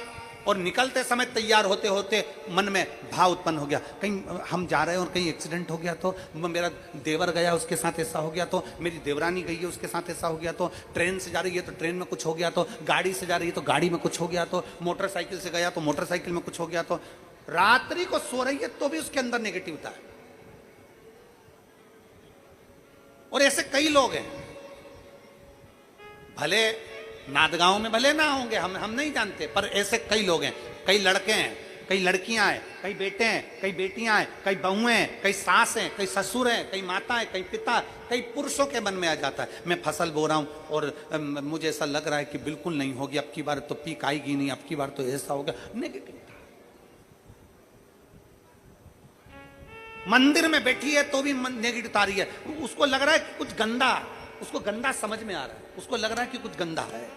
S1: और निकलते समय तैयार होते होते मन में भाव उत्पन्न हो गया, कहीं हम जा रहे हैं और कहीं एक्सीडेंट हो गया तो, मेरा देवर गया उसके साथ ऐसा हो गया तो, मेरी देवरानी गई है उसके साथ ऐसा हो गया तो, ट्रेन से जा रही है तो ट्रेन में कुछ हो गया तो, गाड़ी से जा रही है तो गाड़ी में कुछ हो गया तो, मोटरसाइकिल से गया तो मोटरसाइकिल में कुछ हो गया तो। रात्रि को सो रही है तो भी उसके अंदर नेगेटिविटी है। और ऐसे कई लोग हैं, भले नादगांव में भले ना होंगे, हम नहीं जानते, पर ऐसे कई लोग हैं। कई लड़के हैं, कई लड़कियां हैं, कई बेटे हैं, कई बेटियां हैं, कई बहुएं हैं, कई सास हैं, कई ससुर हैं, कई माता है, कई पिता, कई पुरुषों के मन में आ जाता है मैं फसल बो रहा हूं और मुझे ऐसा लग रहा है कि बिल्कुल नहीं होगी, अब की बार तो पीक आएगी नहीं, अब की बार तो ऐसा होगा। नेगेटिव मंदिर में बैठी है तो भी नेगेटिव आ रही है, उसको लग रहा है कि कुछ गंदा, उसको गंदा समझ में आ रहा है, उसको लग रहा है कि कुछ गंदा है।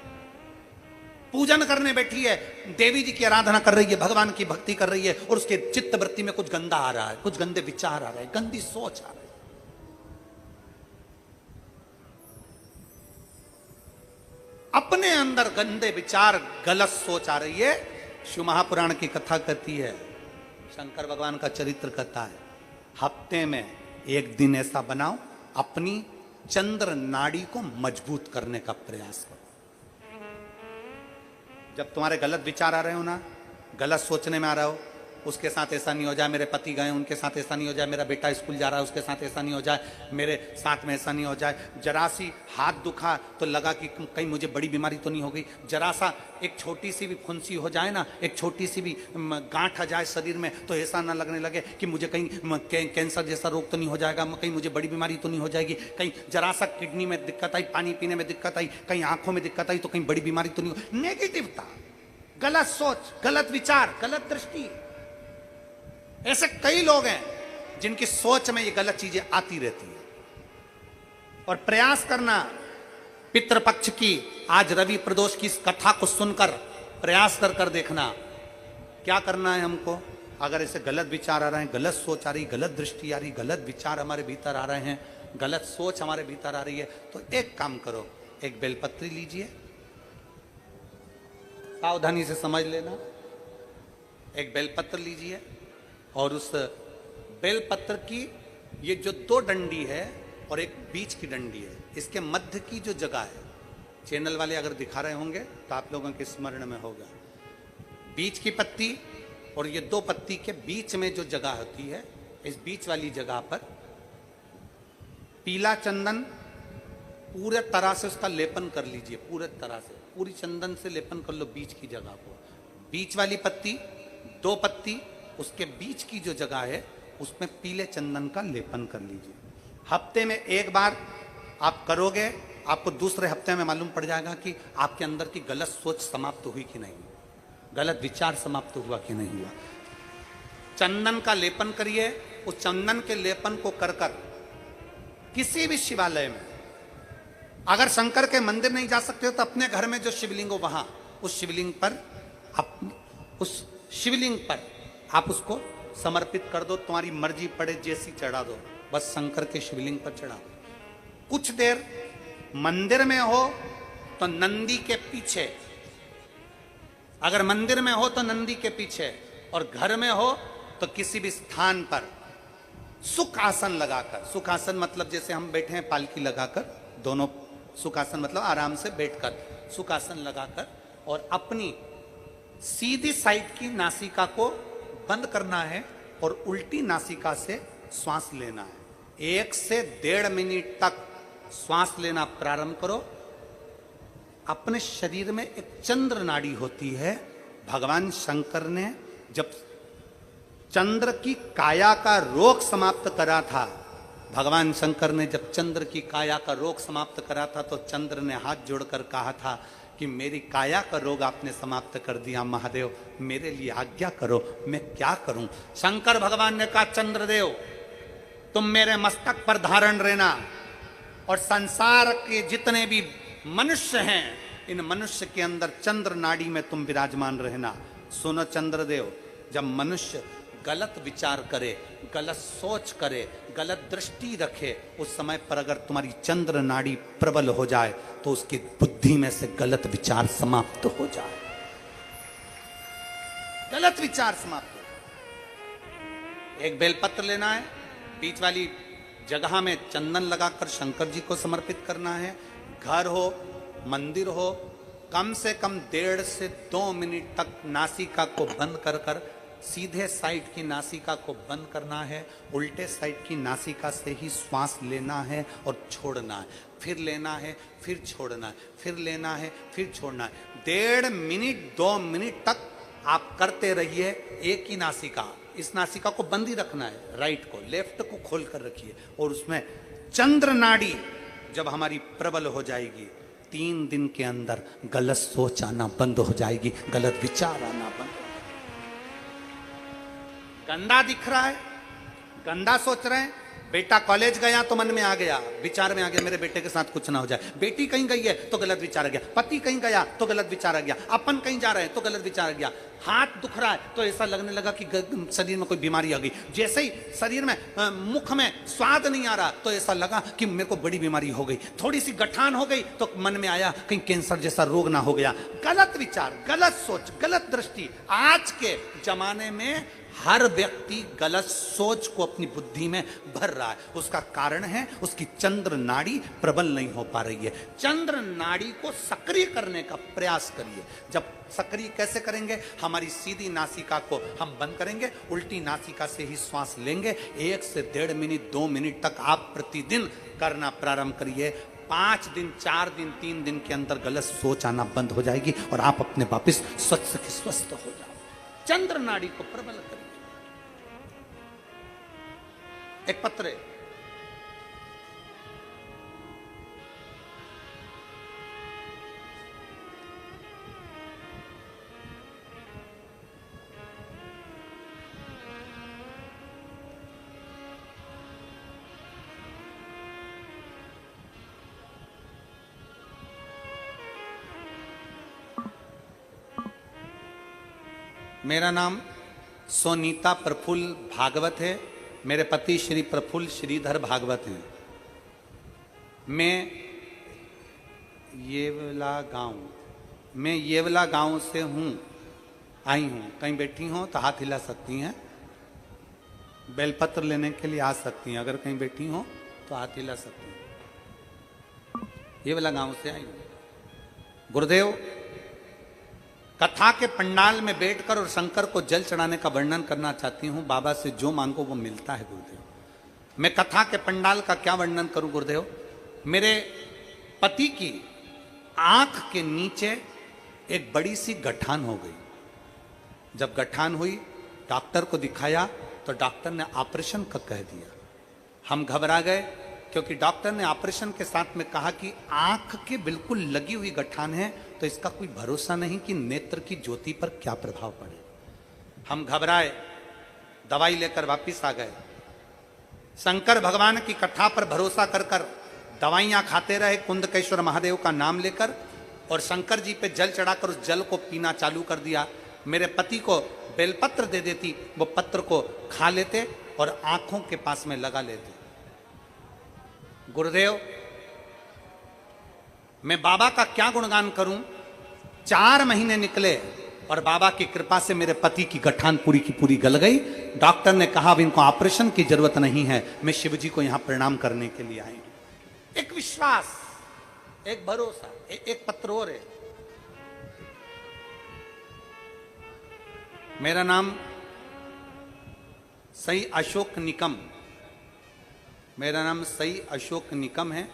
S1: पूजन करने बैठी है, देवी जी की आराधना कर रही है, भगवान की भक्ति कर रही है, और उसके चित्त वृत्ति में कुछ गंदा आ रहा है, कुछ गंदे विचार आ रहे हैं, गंदी सोच आ रही है। अपने अंदर गंदे विचार, गलत सोच आ रही है। शिव महापुराण की कथा कहती है, शंकर भगवान का चरित्र कहता है, हफ्ते में एक दिन ऐसा बनाओ अपनी चंद्र नाड़ी को मजबूत करने का प्रयास करो। जब तुम्हारे गलत विचार आ रहे हो ना, गलत सोचने में आ रहा हो, उसके साथ ऐसा नहीं हो जाए, मेरे पति गए उनके साथ ऐसा नहीं हो जाए, मेरा बेटा स्कूल जा रहा है उसके साथ ऐसा नहीं हो जाए, मेरे साथ में ऐसा नहीं हो जाए, जरा सी हाथ दुखा तो लगा कि कहीं मुझे बड़ी बीमारी तो नहीं हो गई, जरा सा एक छोटी सी भी फुंसी हो जाए ना, एक छोटी सी भी गांठ आ जाए शरीर में तो ऐसा ना लगने लगे कि मुझे कहीं कैंसर जैसा रोग तो नहीं हो जाएगा, कहीं मुझे बड़ी बीमारी तो नहीं हो जाएगी, कहीं जरा सा किडनी में दिक्कत आई, पानी पीने में दिक्कत आई, कहीं आंखों में दिक्कत आई तो कहीं बड़ी बीमारी तो नहीं हो। नेगेटिवता, गलत सोच, गलत विचार, गलत दृष्टि। ऐसे कई लोग हैं जिनकी सोच में ये गलत चीजें आती रहती है। और प्रयास करना, पितृपक्ष की आज रवि प्रदोष की इस कथा को सुनकर प्रयास कर देखना क्या करना है हमको। अगर ऐसे गलत विचार आ रहे हैं, गलत सोच आ रही, गलत दृष्टि आ रही, गलत विचार हमारे भीतर आ रहे हैं, गलत सोच हमारे भीतर आ रही है, तो एक काम करो, एक बेलपत्री लीजिए, सावधानी से समझ लेना, एक बेलपत्र लीजिए और उस बेलपत्र की ये जो दो डंडी है और एक बीच की डंडी है, इसके मध्य की जो जगह है, चैनल वाले अगर दिखा रहे होंगे तो आप लोगों के स्मरण में होगा, बीच की पत्ती और ये दो पत्ती के बीच में जो जगह होती है, इस बीच वाली जगह पर पीला चंदन पूरे तरह से उसका लेपन कर लीजिए, पूरे तरह से पूरी चंदन से लेपन कर लो बीच की जगह को। बीच वाली पत्ती, दो पत्ती, उसके बीच की जो जगह है उसमें पीले चंदन का लेपन कर लीजिए। हफ्ते में एक बार आप करोगे, आपको दूसरे हफ्ते में मालूम पड़ जाएगा कि आपके अंदर की गलत सोच समाप्त हुई कि नहीं, गलत विचार समाप्त हुआ कि नहीं हुआ। चंदन का लेपन करिए। उस चंदन के लेपन को कर किसी भी शिवालय में, अगर शंकर के मंदिर नहीं जा सकते हो तो अपने घर में जो शिवलिंग हो वहां उस शिवलिंग पर आप उसको समर्पित कर दो। तुम्हारी मर्जी पड़े जैसी चढ़ा दो, बस शंकर के शिवलिंग पर चढ़ा दो। कुछ देर मंदिर में हो तो नंदी के पीछे, अगर मंदिर में हो तो नंदी के पीछे, और घर में हो तो किसी भी स्थान पर सुख आसन लगाकर, सुख आसन मतलब जैसे हम बैठे हैं पालकी लगाकर, दोनों सुख आसन मतलब आराम से बैठकर सुख आसन लगाकर, और अपनी सीधी साइड की नासिका को बंद करना है और उल्टी नासिका से श्वास लेना है। 1 से 1.5 मिनट तक श्वास लेना प्रारंभ करो। अपने शरीर में एक चंद्र नाड़ी होती है। भगवान शंकर ने जब चंद्र की काया का रोग समाप्त करा था, भगवान शंकर ने जब चंद्र की काया का रोग समाप्त करा था तो चंद्र ने हाथ जोड़कर कहा था कि मेरी काया का रोग आपने समाप्त कर दिया महादेव, मेरे लिए आज्ञा करो, मैं क्या करूं। शंकर भगवान ने कहा चंद्रदेव तुम मेरे मस्तक पर धारण रहना, और संसार के जितने भी मनुष्य हैं इन मनुष्य के अंदर चंद्र नाड़ी में तुम विराजमान रहना। सुनो चंद्रदेव, जब मनुष्य गलत विचार करे, गलत सोच करे, गलत दृष्टि रखे, उस समय पर अगर तुम्हारी चंद्र नाड़ी प्रबल हो जाए तो उसकी बुद्धि में से गलत विचार समाप्त हो जाए, गलत विचार समाप्त हो। एक बेलपत्र लेना है, बीच वाली जगह में चंदन लगाकर शंकर जी को समर्पित करना है। घर हो, मंदिर हो, कम से कम 1.5 से 2 मिनट तक नासिका को बंद कर सीधे साइड की नासिका को बंद करना है, उल्टे साइड की नासिका से ही श्वास लेना है और छोड़ना है, फिर लेना है, फिर छोड़ना है, फिर लेना है, फिर छोड़ना है। 1.5 मिनट 2 मिनट तक आप करते रहिए। एक ही नासिका, इस नासिका को बंद ही रखना है, राइट को, लेफ्ट को खोल कर रखिए, और उसमें चंद्र नाड़ी जब हमारी प्रबल हो जाएगी 3 दिन के अंदर गलत सोच आना बंद हो जाएगी, गलत विचार आना बंद। गंदा दिख रहा है, गंदा सोच रहे हैं, बेटा कॉलेज गया तो मन में आ गया, विचार में आ गया मेरे बेटे के साथ कुछ ना हो जाए, बेटी कहीं गई है तो गलत विचार आ गया, पति कहीं गया तो गलत विचार आ गया, अपन कहीं जा रहे हैं तो गलत विचार आ गया, हाथ दुख रहा है तो ऐसा लगने लगा कि शरीर में कोई बीमारी आ गई, जैसे ही शरीर में मुख में स्वाद नहीं आ रहा तो ऐसा लगा कि मेरे को बड़ी बीमारी हो गई, थोड़ी सी गठान हो गई तो मन में आया कहीं कैंसर जैसा रोग ना हो गया। गलत विचार, गलत सोच, गलत दृष्टि। आज के जमाने में हर व्यक्ति गलत सोच को अपनी बुद्धि में भर रहा है। उसका कारण है उसकी चंद्र नाड़ी प्रबल नहीं हो पा रही है। चंद्र नाड़ी को सक्रिय करने का प्रयास करिए। जब सक्रिय कैसे करेंगे? हमारी सीधी नासिका को हम बंद करेंगे, उल्टी नासिका से ही श्वास लेंगे। 1 से 1.5 मिनट 2 मिनट तक आप प्रतिदिन करना प्रारंभ करिए। 5 दिन 4 दिन 3 दिन के अंदर गलत सोच आना बंद हो जाएगी और आप अपने वापिस स्वस्थ हो जाओ। चंद्र नाड़ी को प्रबल करिए। एक पत्र है, मेरा नाम सोनीता प्रफुल्ल भागवत है। मेरे पति श्री प्रफुल्ल श्रीधर भागवत हैं। मैं येवला गांव से हूँ। आई हूं, कहीं बैठी हो तो हाथ हिला सकती हैं, बेलपत्र लेने के लिए आ सकती हैं, अगर कहीं बैठी हो तो हाथ हिला सकती हैं। ये वाला गांव से आई हूं। गुरुदेव, कथा के पंडाल में बैठकर और शंकर को जल चढ़ाने का वर्णन करना चाहती हूं। बाबा से जो मांगो वो मिलता है गुरुदेव। मैं कथा के पंडाल का क्या वर्णन करूं गुरुदेव। मेरे पति की आंख के नीचे एक बड़ी सी गठान हो गई। जब गठान हुई, डॉक्टर को दिखाया तो डॉक्टर ने ऑपरेशन का कह दिया। हम घबरा गए क्योंकि डॉक्टर ने ऑपरेशन के साथ में कहा कि आंख के बिल्कुल लगी हुई गठान है, तो इसका कोई भरोसा नहीं कि नेत्र की ज्योति पर क्या प्रभाव पड़े। हम घबराए, दवाई लेकर वापिस आ गए। शंकर भगवान की कथा पर भरोसा कर कर दवाइयां खाते रहे, कुंदकेश्वर महादेव का नाम लेकर, और शंकर जी पे जल चढ़ाकर उस जल को पीना चालू कर दिया। मेरे पति को बेलपत्र दे देती, वो पत्र को खा लेते और आंखों के पास में लगा लेते। गुरुदेव, मैं बाबा का क्या गुणगान करूं। 4 महीने निकले और बाबा की कृपा से मेरे पति की गठान पूरी की पूरी गल गई। डॉक्टर ने कहा अब इनको ऑपरेशन की जरूरत नहीं है। मैं शिव जी को यहां प्रणाम करने के लिए आई हूं। एक विश्वास, एक भरोसा, एक पत्र और है। मेरा नाम सई अशोक निकम, मेरा नाम सई अशोक निकम है।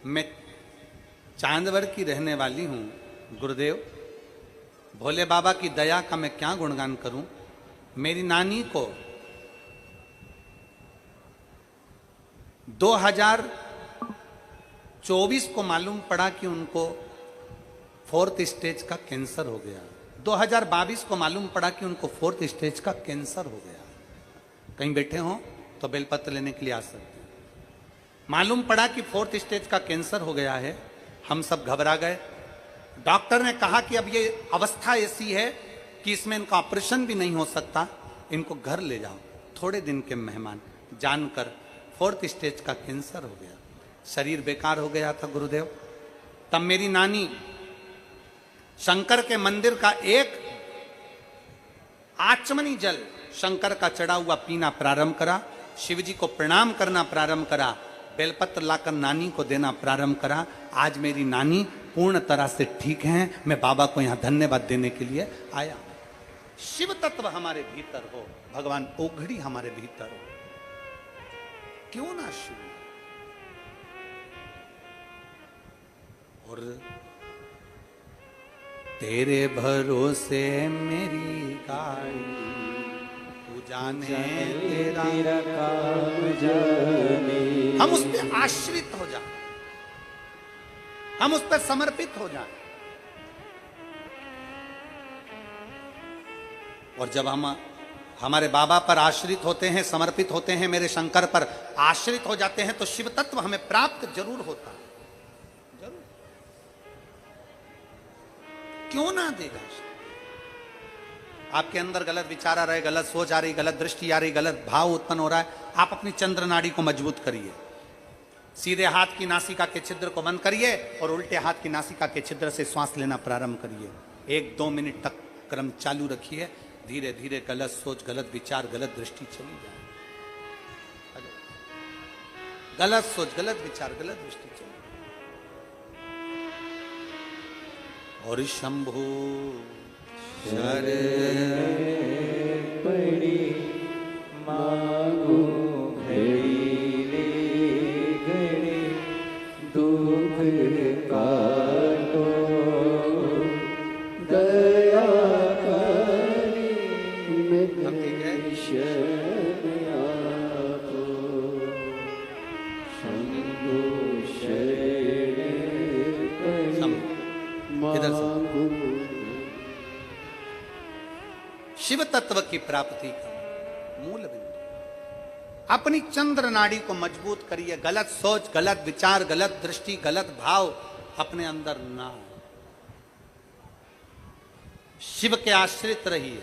S1: मैं चांदवर की रहने वाली हूं। गुरुदेव, भोले बाबा की दया का मैं क्या गुणगान करूं। मेरी नानी को 2024 को मालूम पड़ा कि उनको 4th स्टेज का कैंसर हो गया। 2022 को मालूम पड़ा कि उनको 4th स्टेज का कैंसर हो गया। कहीं बैठे हो तो बेलपत्र लेने के लिए आ सकते हैं। मालूम पड़ा कि 4th स्टेज का कैंसर हो गया है। हम सब घबरा गए। डॉक्टर ने कहा कि अब ये अवस्था ऐसी है कि इसमें इनका ऑपरेशन भी नहीं हो सकता, इनको घर ले जाओ। थोड़े दिन के मेहमान जानकर 4th स्टेज का कैंसर हो गया। शरीर बेकार हो गया था गुरुदेव। तब मेरी नानी शंकर के मंदिर का एक आचमनी जल शंकर का चढ़ा हुआ पीना प्रारंभ करा। शिव जी को प्रणाम करना प्रारंभ करा। बेलपत्र लाकर नानी को देना प्रारंभ करा। आज मेरी नानी पूर्ण तरह से ठीक हैं। मैं बाबा को यहां धन्यवाद देने के लिए आया। शिव तत्व हमारे भीतर हो, भगवान ओघड़ी हमारे भीतर हो, क्यों ना शिव। और तेरे भरोसे मेरी गाड़ी, तू जाने तेरा
S2: काम जाने।
S1: हम उस पर आश्रित हो जाए, हम उस पर समर्पित हो जाए। और जब हम हमारे बाबा पर आश्रित होते हैं, समर्पित होते हैं, मेरे शंकर पर आश्रित हो जाते हैं, तो शिव तत्व हमें प्राप्त जरूर होता है। जरूर, क्यों ना देगा। आपके अंदर गलत विचार आ रहे, गलत सोच आ रही, गलत दृष्टि आ रही, गलत भाव उत्पन्न हो रहा है, आप अपनी चंद्र नाड़ी को मजबूत करिए। सीधे हाथ की नासिका के छिद्र को बंद करिए और उल्टे हाथ की नासिका के छिद्र से श्वास लेना प्रारंभ करिए। 1-2 मिनट तक क्रम चालू रखिए। धीरे धीरे गलत सोच, गलत विचार, गलत दृष्टि चली जाए। गलत सोच, गलत विचार, गलत दृष्टि चली। और शंभु
S2: पड़ी मांगो घड़ी ले घड़ी, दुख काटो दया करी, शरण आपो शंभु शरण
S1: इधर से।
S2: मांगो।
S1: शिव तत्व की प्राप्ति का मूल बिंदु, अपनी चंद्र नाड़ी को मजबूत करिए। गलत सोच, गलत विचार, गलत दृष्टि, गलत भाव अपने अंदर ना हो। शिव के आश्रित रहिए।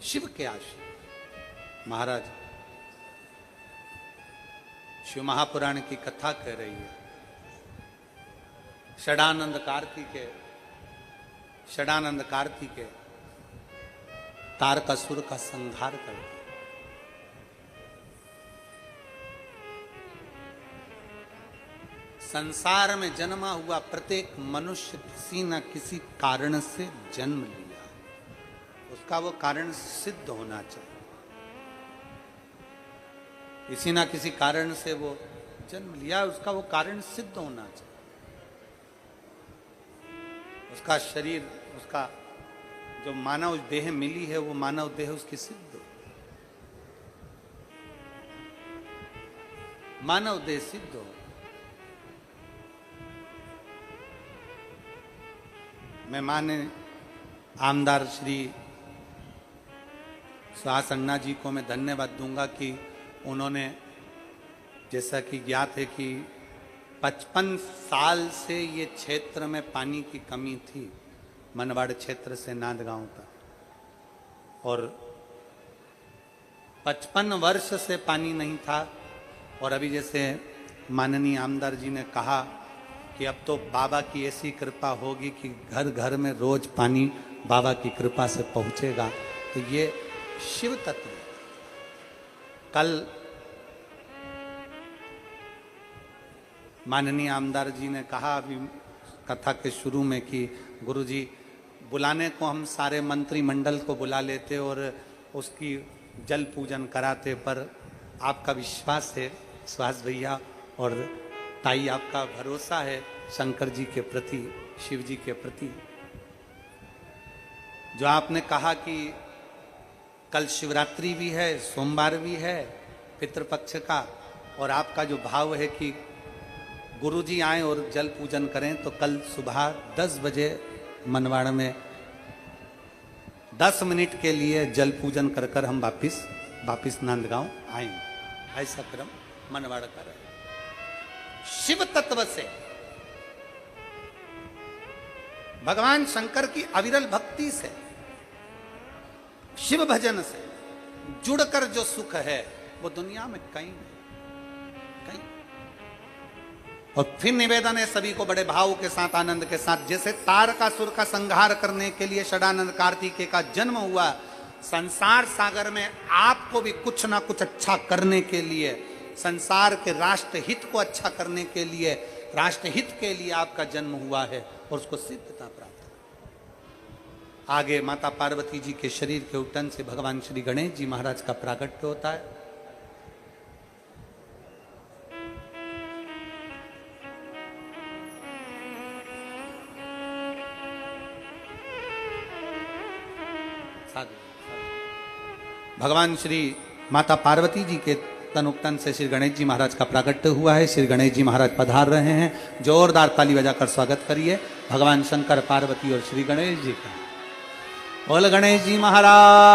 S1: शिव के आश्रित। महाराज, शिव महापुराण की कथा कह रही है। षडानंद कार्तिके तारकासुर का संहार कर दिया। संसार में जन्मा हुआ प्रत्येक मनुष्य किसी न किसी कारण से जन्म लिया, उसका वो कारण सिद्ध होना चाहिए। किसी न किसी कारण से वो जन्म लिया, उसका वो कारण सिद्ध होना चाहिए। उसका शरीर, उसका जो मानव देह मिली है, वो मानव देह उसकी सिद्ध हो, मानव देह सिद्ध हो। मैं माने आमदार श्री सुहास अन्ना जी को मैं धन्यवाद दूंगा कि उन्होंने, जैसा कि ज्ञात है कि 55 साल से ये क्षेत्र में पानी की कमी थी, मनवाड़ क्षेत्र से नांदगांव तक, और 55 वर्ष से पानी नहीं था। और अभी जैसे माननीय आमदार जी ने कहा कि अब तो बाबा की ऐसी कृपा होगी कि घर घर में रोज पानी बाबा की कृपा से पहुंचेगा, तो ये शिव तत्व है। कल माननीय आमदार जी ने कहा अभी कथा के शुरू में कि गुरुजी बुलाने को हम सारे मंत्रिमंडल को बुला लेते और उसकी जल पूजन कराते, पर आपका विश्वास है सुहास भैया और ताई, आपका भरोसा है शंकर जी के प्रति, शिव जी के प्रति। जो आपने कहा कि कल शिवरात्रि भी है, सोमवार भी है पितृपक्ष का, और आपका जो भाव है कि गुरुजी आए और जल पूजन करें, तो कल सुबह 10 बजे मनवाड़ में 10 मिनट के लिए जल पूजन कर कर हम वापिस नांदगांव आएंगे। ऐसा क्रम मनवाड़ का रहे। शिव तत्व से, भगवान शंकर की अविरल भक्ति से, शिव भजन से जुड़कर जो सुख है वो दुनिया में कहीं नहीं, कहीं। और फिर निवेदन है सभी को बड़े भाव के साथ, आनंद के साथ, जैसे तारकासुर का संहार करने के लिए षडानंद कार्तिकेय का जन्म हुआ, संसार सागर में आपको भी कुछ ना कुछ अच्छा करने के लिए, संसार के राष्ट्र हित को अच्छा करने के लिए, राष्ट्र हित के लिए आपका जन्म हुआ है और उसको सिद्धता प्राप्त है। आगे माता पार्वती जी के शरीर के उठन से भगवान श्री गणेश जी महाराज का प्राकट्य होता है। भगवान श्री माता पार्वती जी के तनुक्तन से श्री गणेश जी महाराज का प्राकट्य हुआ है। श्री गणेश जी महाराज पधार रहे हैं, जोरदार ताली बजाकर स्वागत करिए भगवान शंकर, पार्वती और श्री गणेश जी का। बोल गणेश जी महाराज।